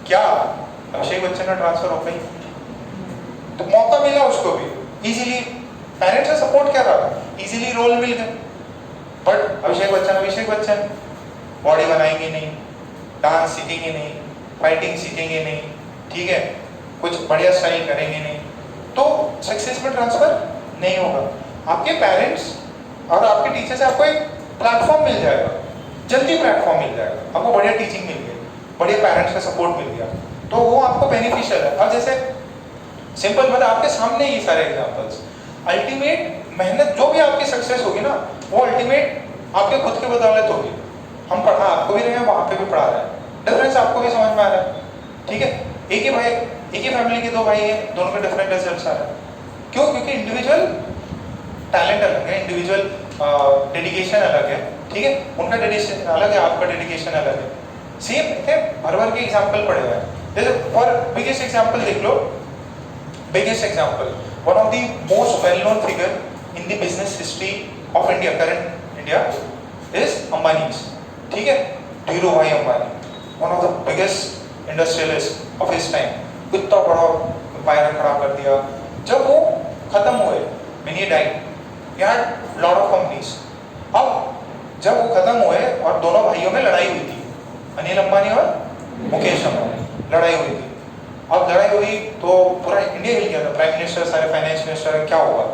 क्या अभिषेक बच्चन का ट्रांसफर हो गई तो मौका मिला उसको भी, इजीली पेरेंट्स से सपोर्ट क्या रहा, इजीली रोल मिल गए। बट अभिषेक बच्चन बॉडी बनाएंगे नहीं, डांस सीखेंगे नहीं, फाइटिंग सीखेंगे नहीं, ठीक है, कुछ बढ़िया स्टाइल करेंगे नहीं, तो सक्सेस में ट्रांसफर नहीं होगा। आपके पेरेंट्स और आपके टीचर से आपको एक प्लेटफॉर्म मिल जाएगा, जल्दी प्लेटफॉर्म मिल जाएगा, आपको बढ़िया टीचिंग मिल गई, बढ़िया पेरेंट्स का सपोर्ट मिल गया, तो वो आपको बेनिफिशियल है। अब जैसे सिंपल बात, आपके सामने ये सारे एग्जांपल्स, अल्टीमेट मेहनत जो भी आपकी सक्सेस होगी ना, वो अल्टीमेट आपके खुद के बदौलत होगी। हम पढ़ा आपको भी रहे हैं, वहाँ पे भी पढ़ा रहे हैं, डिफरेंस आपको भी समझ में आ रहा है, ठीक है। एक ही फैमिली के 2 भाई हैं, दोनों के डिफरेंट रिजल्ट्स आ रहे हैं। क्यों? क्योंकि इंडिविजुअल टैलेंट अलग है, इंडिविजुअल डेडिकेशन अलग है, ठीक है, उनका डेडिकेशन अलग है, आपका डेडिकेशन अलग है। सेम थे, भर के एग्जाम्पल पड़े हुए हैं। जैसे फॉर बिगेस्ट एग्जाम्पल देख लो, biggest example, one of the most well known figure in the business history of India, current India, is Ambanis, ठीक है, Dhiru Bhai Ambani, one of the biggest industrialist of his time, इतना बड़ा एम्पायर खड़ा कर दिया। जब वो खत्म हुए, when he died, he had lot of companies। अब जब वो खत्म हुए और दोनों भाइयों में लड़ाई हुई थी, अनिल अंबानी और मुकेश अंबानी, लड़ाई हुई थी। अब लड़ाई हुई तो पूरा इंडिया हिल गया था, प्राइम मिनिस्टर, सारे फाइनेंस मिनिस्टर, क्या होगा,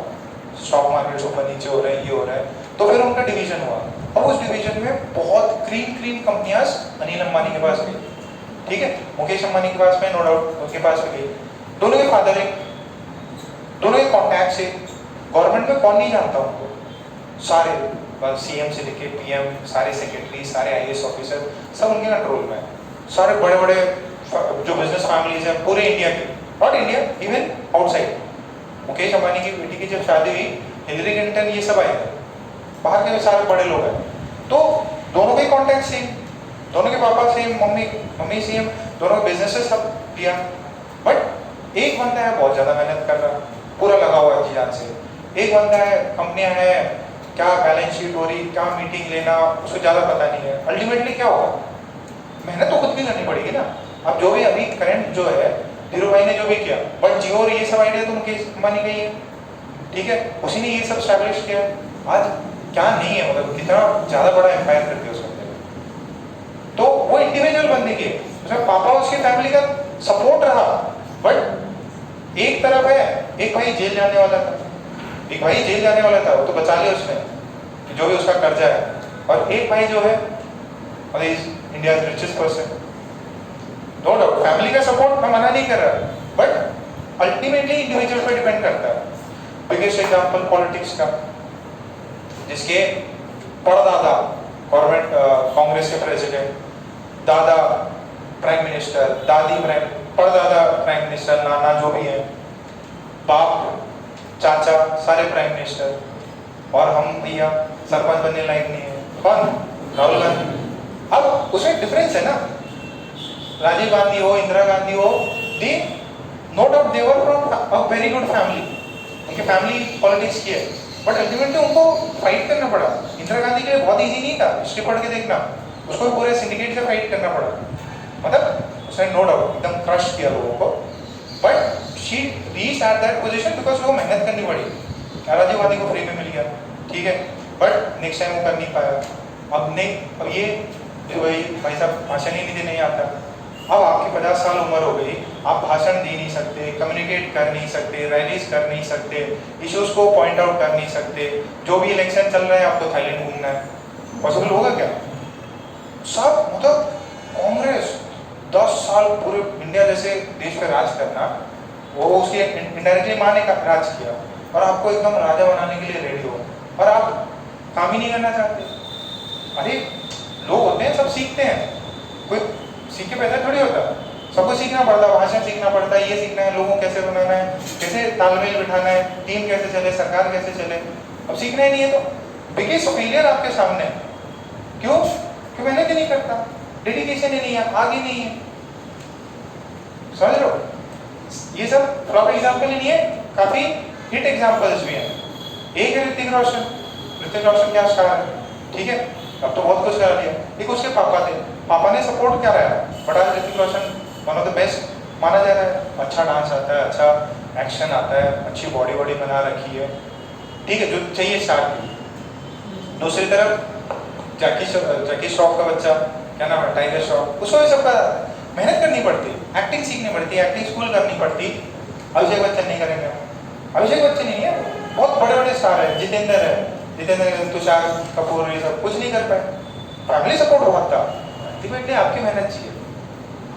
स्टॉक मार्केट ऊपर नीचे हो रहे हैं, ये हो रहा है, तो फिर उनका डिवीजन हुआ। अब उस डिवीजन में बहुत क्लीन कंपनियां अनिल अंबानी के पास गई, ठीक है, मुकेश अंबानी के पास में नो डाउट उनके पास भी गई, दोनों के फादर है, दोनों के कॉन्टैक्ट से, गवर्नमेंट में कौन नहीं जानता उनको, सारे CM से लेके PM, सारे सेक्रेटरी, सारे IAS ऑफिसर, सब उनके कंट्रोल में है। सारे बड़े बड़े जो बिजनेस फैमिलीज हैं पूरे इंडिया के, not India, even outside. Mukesh Ambani की बेटी की जब शादी हुई, हिलरी क्लिंटन ये सब आए थे, बाहर के सारे बड़े लोग हैं, तो दोनों के कॉन्टेक्ट सेम, दोनों के पापा सेम, मम्मी सेम, दोनों बिजनेसेस सब किया। बट एक बंदा है बहुत ज़्यादा मेहनत कर रहा है, पूरा लगा हुआ है जी जान से। एक बंदा है, कंपनियां हैं, क्या बैलेंस शीट हो रही, क्या मीटिंग लेना, उसको ज़्यादा पता नहीं है। अल्टीमेटली क्या होगा, मेहनत तो खुद की करनी पड़ेगी ना। अब जो भी अभी करंट जो है, धीरू भाई ने जो भी किया, बट जियो और ये सब आइडिया तो मुकेश अंबानी का ही है, ठीक है, उसी ने ये सब स्टैब्लिश किया। आज क्या नहीं है, मतलब कितना ज़्यादा बड़ा एम्पायर करते हैं उस बंदे ने। तो वो इंडिविजुअल बंदे की, उसमें पापा उसकी फैमिली का सपोर्ट रहा, बट एक तरफ है, एक भाई जेल जाने वाला था, एक भाई जेल जाने वाला था, वो तो बचा लिया उसने, जो भी उसका कर्जा है। और एक भाई जो है, और is India richest person, no doubt family का सपोर्ट मैं मना नहीं कर रहा, बट अल्टीमेटली इंडिविजुअल पे डिपेंड करता है। बिगेस्ट एग्जांपल पॉलिटिक्स का, जिसके परदादा गवर्नमेंट कांग्रेस के प्रेसिडेंट, दादा प्राइम मिनिस्टर, दादी प्राइम, परदादा प्राइम मिनिस्टर, नाना जो भी है, बाप चाचा सारे प्राइम मिनिस्टर, और हम भैया सरपंच बनने लायक नहीं है, कौन, राहुल गांधी। अब उसमें डिफरेंस है ना, राजीव गांधी हो, इंदिरा गांधी हो, the no doubt they were from a very good family, उनकी फैमिली पॉलिटिक्स की है, बट अल्टीमेटली उनको फाइट करना पड़ा। इंदिरा गांधी के लिए बहुत इजी नहीं था, हिस्ट्री पढ़ के देखना, उसको पूरे सिंडिकेट से फाइट करना पड़ा, मतलब उसने नो डाउट एकदम क्रश किया लोगों को, but she reached at that position because वो मेहनत करनी पड़ी। राजीव गांधी को फ्री में मिल गया, ठीक है, बट नेक्स्ट टाइम वो कर नहीं पाया। अब ये जो भाई साहब भाषण ही नहीं देने आता, अब आपकी 50 साल उम्र हो गई, आप भाषण दे नहीं सकते, कम्युनिकेट कर नहीं सकते, रैलीज कर नहीं सकते, इश्यूज को पॉइंट आउट कर नहीं सकते, जो भी इलेक्शन चल रहा है आपको थाईलैंड घूमना है, पॉसिबल होगा क्या? सब मतलब कांग्रेस 10 साल पूरे इंडिया जैसे देश पे राज करना, वो उसकी इनडायरेक्टली माँ ने राज किया, और आपको एकदम राजा बनाने के लिए रेडी हो, और आप काम ही नहीं करना चाहते। अरे लोग होते हैं, सब सीखते हैं, कोई सीख के पैदा थोड़ी होता, सबको सीखना पड़ता है, भाषण सीखना पड़ता है, ये सीखना है, लोगों को कैसे बनाना है, कैसे तालमेल बिठाना है, टीम कैसे चले, सरकार कैसे चले, अब सीखना ही नहीं है तो बिगेस्ट फेलियर आपके सामने। क्यों? क्यों मेहनत ही नहीं करता, डेडिकेशन ही नहीं है, आगे नहीं है, समझ लो। ये सब फ्लॉप एग्जाम्पल ही नहीं है, काफी हिट एग्जाम्पल्स भी हैं। एक है ऋतिक रोशन क्या स्टार है, ठीक है, अब तो बहुत कुछ करा दिया। एक उसके पापा थे, पापा ने सपोर्ट क्या रहा, बट आज Hrithik Roshan one of the best माना जा रहा है, अच्छा डांस आता है, अच्छा एक्शन आता है, अच्छी बॉडी बना रखी है, ठीक है, जो चाहिए स्टार की। दूसरी तरफ जैकी श्रॉफ का बच्चा, क्या नाम है, टाइगर श्रॉफ, उसको भी सबका मेहनत करनी पड़ती, एक्टिंग सीखनी पड़ती, एक्टिंग स्कूल करनी पड़ती। अभिषेक बच्चन नहीं करेंगे, अभिषेक बच्चन नहीं है, बहुत बड़े बड़े स्टार है, जितेंद्र, तुषार कपूर, ये सब कुछ नहीं कर पाए, फैमिली सपोर्ट बहुत था। अल्टीमेटली आपकी मेहनत चाहिए,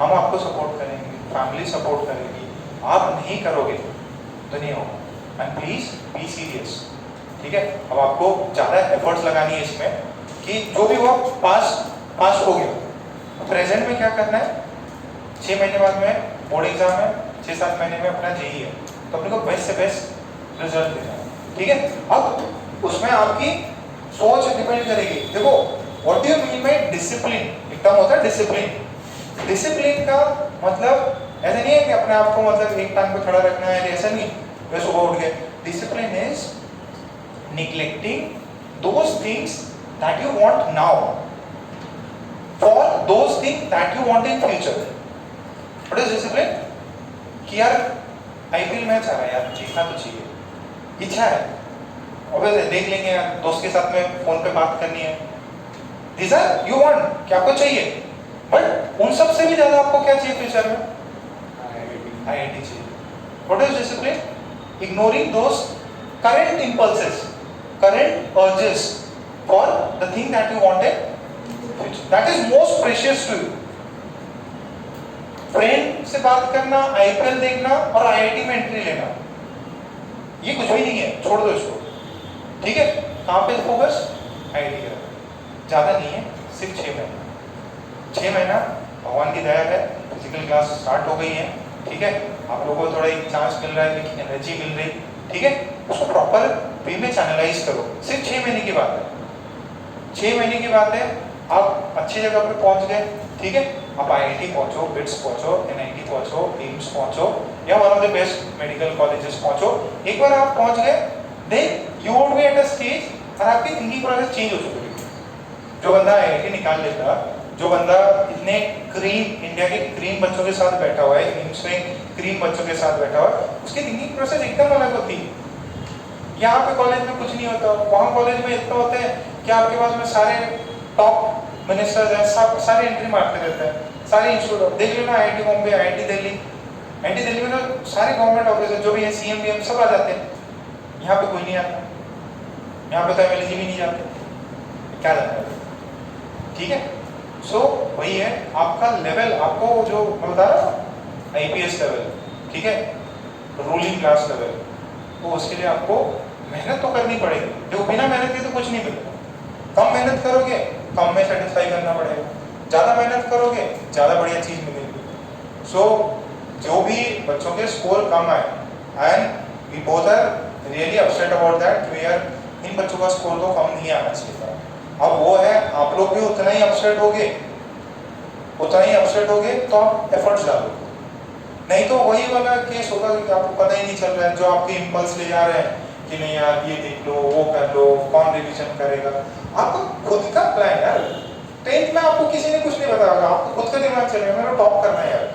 हम आपको सपोर्ट करेंगे, फैमिली सपोर्ट करेगी, आप नहीं करोगे तो नहीं होगा। एंड प्लीज बी सीरियस, ठीक है। अब आपको ज़्यादा एफर्ट्स लगानी है इसमें कि जो भी हो पास हो गया, प्रेजेंट में क्या करना है, 6 महीने बाद में बोर्ड एग्जाम है, 6-7 महीने में अपना जेई है, तो अपने को बेस्ट से बेस्ट रिजल्ट देना है, ठीक है। अब उसमें आपकी सोच डिपेंड करेगी। देखो what do you mean by discipline, एक टर्म होता है डिसिप्लिन। डिसिप्लिन का मतलब ऐसा नहीं है कि अपने आप को मतलब एक टांग पे खड़ा रखना है, ऐसा नहीं, वे सुबह उठ गए। Discipline is neglecting those things that you want now for those things that you want in future. What is discipline? कि यार आईपीएल मैच आ रहा है, यार जीतना तो चाहिए, इच्छा है, ऑब्वियसली देख लेंगे यार, दोस्त के साथ में फोन पे बात करनी है, these are you want, कि आपको चाहिए, बट उन सब से भी ज्यादा आपको क्या चाहिए फ्यूचर में? आईआईटी चाहिए। What is discipline? Ignoring those current impulses, current urges for the thing that you wanted, that is most precious to you. Friend से बात करना, आईपीएल देखना और आईआईटी में एंट्री लेना, ये कुछ भी नहीं है, छोड़ दो इसको, ठीक है। कहाँ पे फोकस? आईआईटी का, ज़्यादा नहीं है, सिर्फ 6 महीना। 6 महीना भगवान की दया है, फिजिकल क्लास स्टार्ट हो गई है, ठीक है, आप लोगों को थोड़ा एक चांस मिल रहा है, एक एनर्जी मिल रही, ठीक है, उसको प्रॉपर वे में चैनलाइज करो। सिर्फ 6 महीने की बात है, 6 महीने की बात है, आप अच्छी जगह पे पहुंच गए, ठीक है, आप IIT पहुंचो, बिट्स पहुंचो, NIT पहुंचो, एम्स पहुंचो या one of the best medical colleges पहुंचो। एक बार आप पहुंच गए, then you would be at a stage और आपकी थिंकिंग प्रोसेस चेंज हो चुकी है। जो बंदा IIT निकाल लेता, जो बंदा इतने क्रीम इंडिया के क्रीम बच्चों के साथ बैठा हुआ है, एम्स में क्रीम बच्चों के साथ बैठा हुआ है, उसकी थिंकिंग प्रोसेस एकदम अलग होती है। यहाँ पे कॉलेज में कुछ नहीं होता, वहाँ कॉलेज में इतना होता है कि आपके पास में सारे टॉप मिनिस्टर्स हैं, सब सारे एंट्री मारते रहते हैं, सारे इंस्टीट्यूट देख लेना, IIT Bombay, IIT Delhi, IIT Delhi में तो सारे गवर्नमेंट ऑफिसर जो भी है, CM PM सब आ जाते हैं। यहाँ पे कोई नहीं आता, यहाँ पे तो MLG भी नहीं जाते, क्या जाता है, ठीक है। सो वही है आपका लेवल, आपको जो मैं बता रहा हूँ IPS लेवल, ठीक है, रूलिंग क्लास लेवल, तो उसके लिए आपको मेहनत तो करनी पड़ेगी। जो बिना मेहनत के तो कुछ नहीं मिलेगा। कम मेहनत करोगे कम में सेटिस्फाई करना पड़ेगा, ज़्यादा मेहनत करोगे ज़्यादा बढ़िया चीज़ मिलेगी। सो जो भी बच्चों के स्कोर कम आए and we both are really upset about that, we are in बच्चों का स्कोर तो कम नहीं आना चाहिए था। अब वो है, आप लोग भी उतना ही अपसेट होगे, उतना ही अपसेट होगे तो आप एफर्ट्स डालोगे, नहीं तो वही वाला केस होगा कि आपको पता ही नहीं चल रहा है, जो आपके इम्पल्स ले जा रहे हैं कि नहीं यार ये देख लो, वो कर लो, कौन रिवीजन करेगा। आपको खुद का प्लान यार, 10th में आपको किसी ने कुछ नहीं बताया, आपको खुद का दिमाग चलेगा मेरे को टॉप करना है यार,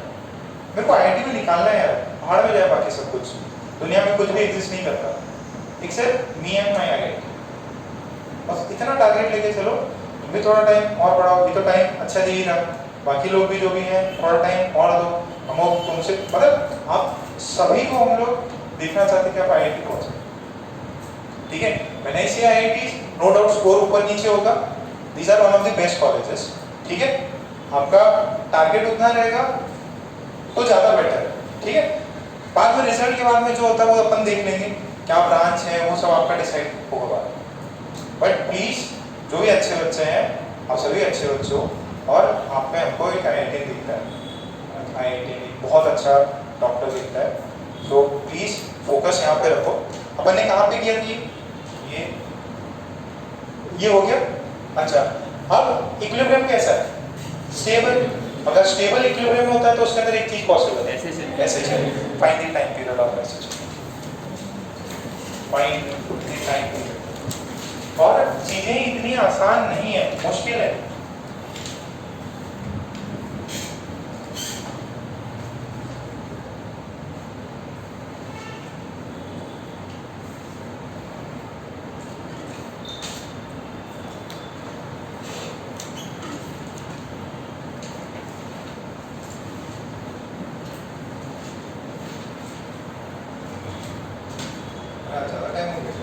मेरे को IIT में निकालना है यार, भाड़ में जाए बाकी सब कुछ, दुनिया में कुछ भी एग्जिस्ट नहीं करता except me and my IIT। बस इतना टारगेट लेके चलो, तुम भी थोड़ा टाइम और बढ़ाओ, ये तो टाइम अच्छा दे ही रहा, बाकी लोग भी जो भी हैं थोड़ा टाइम और दो, हम लोग तुमसे मतलब आप सभी को हम लोग देखना चाहते कि आप IIT पहुंचे, ठीक है। मैंने इसे IIT नो डाउट स्कोर ऊपर नीचे होगा, these are one of the best colleges, ठीक है, आपका टारगेट उतना रहेगा तो ज़्यादा बेटर है, ठीक है। बाद में रिजल्ट के बाद में जो होता है वो अपन देख लेंगे, क्या ब्रांच है वो सब आपका डिसाइड होगा। बट प्लीज जो भी अच्छे बच्चे हैं, आप सभी अच्छे बच्चे हो, और आप में हमको एक IIT दिखता है, IIT बहुत अच्छा डॉक्टर दिखता है, तो प्लीज फोकस यहाँ पे रखो। अपन ने कहाँ पे किया थी, ये हो गया। अच्छा, अब इक्विलिब्रियम कैसा है, स्टेबल। अगर स्टेबल इक्विलिब्रियम होता है तो उसके अंदर एक चीज पॉसिबल है, ऐसे चले, find the time period of message, find the time period. और चीजें इतनी आसान नहीं है, मुश्किल है। ज़्यादा टाइम हो गया।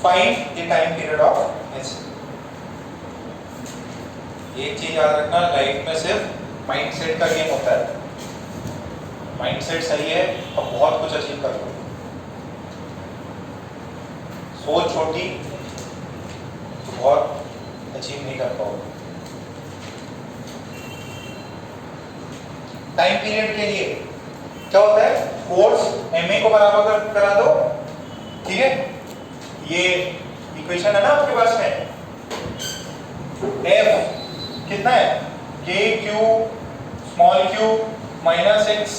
Find the time period of S। एक चीज याद रखना, लाइफ में सिर्फ माइंडसेट का गेम होता है। माइंडसेट सही है तो बहुत कुछ अचीव कर लो, सोच छोटी तो बहुत अचीव नहीं कर पाओगे। टाइम पीरियड के लिए क्या होता है, कोर्स MA को बराबर करा दो, ठीक है। ये इक्वेशन है ना आपके पास में, F कितना है, KQ small q minus x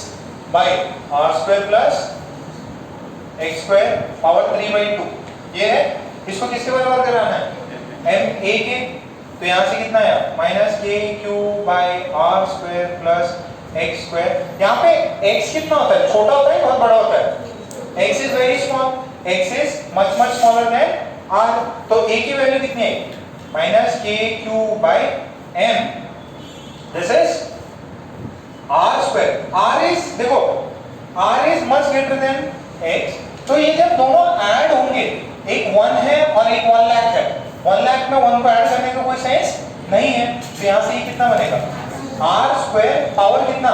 by r square plus x square power 3/2, ये है। इसको किसके बराबर कराना है, MA के, तो यहाँ से कितना है minus KQ by r square plus x square. यहाँ पे x कितना होता है, छोटा होता है बहुत बड़ा होता है, x is very small, x is much much smaller than r, तो a की वैल्यू कितनी है, minus KQ by m, this is r square. r is, देखो r is much greater than x, तो ये जब दोनों ऐड होंगे, एक 1 है और एक 1 लाख है, 1 लाख में 1 को ऐड करने का कोई सेंस नहीं है, तो यहाँ से ये कितना बनेगा, r स्क्वायर पावर कितना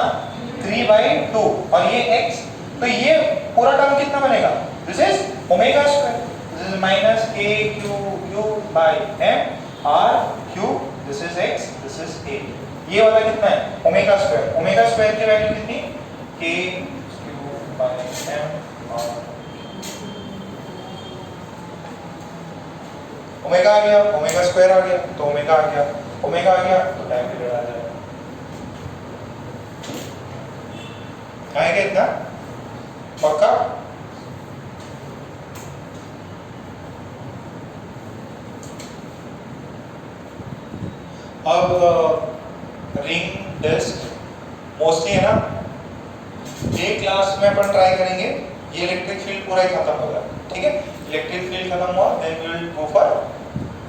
3/2 और ये x, तो ये पूरा टर्म कितना बनेगा, this is omega square, this is minus KQ by m, r cube, this is x, this is a। ये वाला कितना है? Omega square. ओमेगा स्क्वायर की वैल्यू कितनी? k cube by m r। Omega आ गया, ओमेगा स्क्वायर आ गया, तो ओमेगा आ गया, ओमेगा आ गया तो टाइम पीरियड आ जाएगा। आएगा इतना पक्का? अब रिंग डिस्क मोस्टली है ना, ये क्लास में अपन ट्राई करेंगे। ये इलेक्ट्रिक फील्ड पूरा ही खत्म होगा, ठीक है? इलेक्ट्रिक फील्ड खत्म हुआ, then we will go for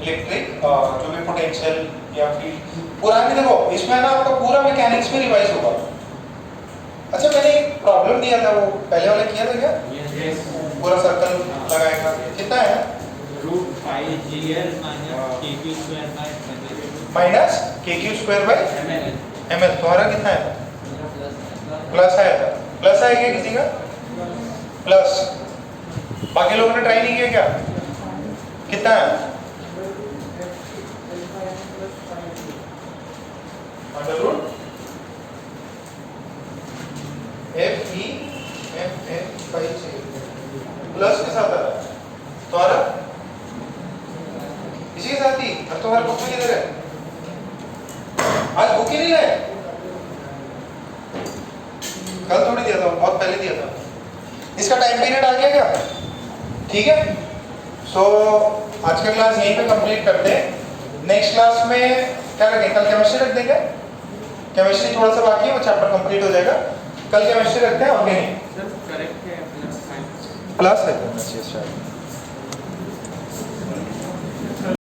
electric जो भी पोटेंशियल या फील्ड पूरा भी। देखो इसमें ना आपका पूरा मैकेनिक्स में रिवाइज होगा। अच्छा मैंने एक प्रॉब्लम दिया था, वो पहले वाला किया था क्या? Yes. पूरा सर्कल लगाएगा, कितना है? Root 5GL KQ square by minus K Q square by ml. M L. तुम्हारा कितना है? प्लस आया था। प्लस आया क्या किसी का? प्लस। बाकी लोगों ने ट्राई नहीं किया क्या? कितना है? Under root F E F F by C plus के साथ आ रहा है। तुम्हारा इसी के साथ ही। अब तुम्हारा बुक में किधर है? आज बुक ही नहीं लाए? कल थोड़ी दिया था, बहुत पहले दिया था। इसका टाइम पीरियड आ गया क्या? ठीक है। सो आज का क्लास यहीं पे कंप्लीट करते हैं। नेक्स्ट क्लास में क्या रखें? कल केमिस्ट्री रख देंगे। केमिस्ट्री थोड़ा सा बाकी है, वो चैप्टर कंप्लीट हो जाएगा। कल केमिस्ट्री रखते हैं, ऑर्गेनिक Sir, correct है, plus 5. प्लस है शायद।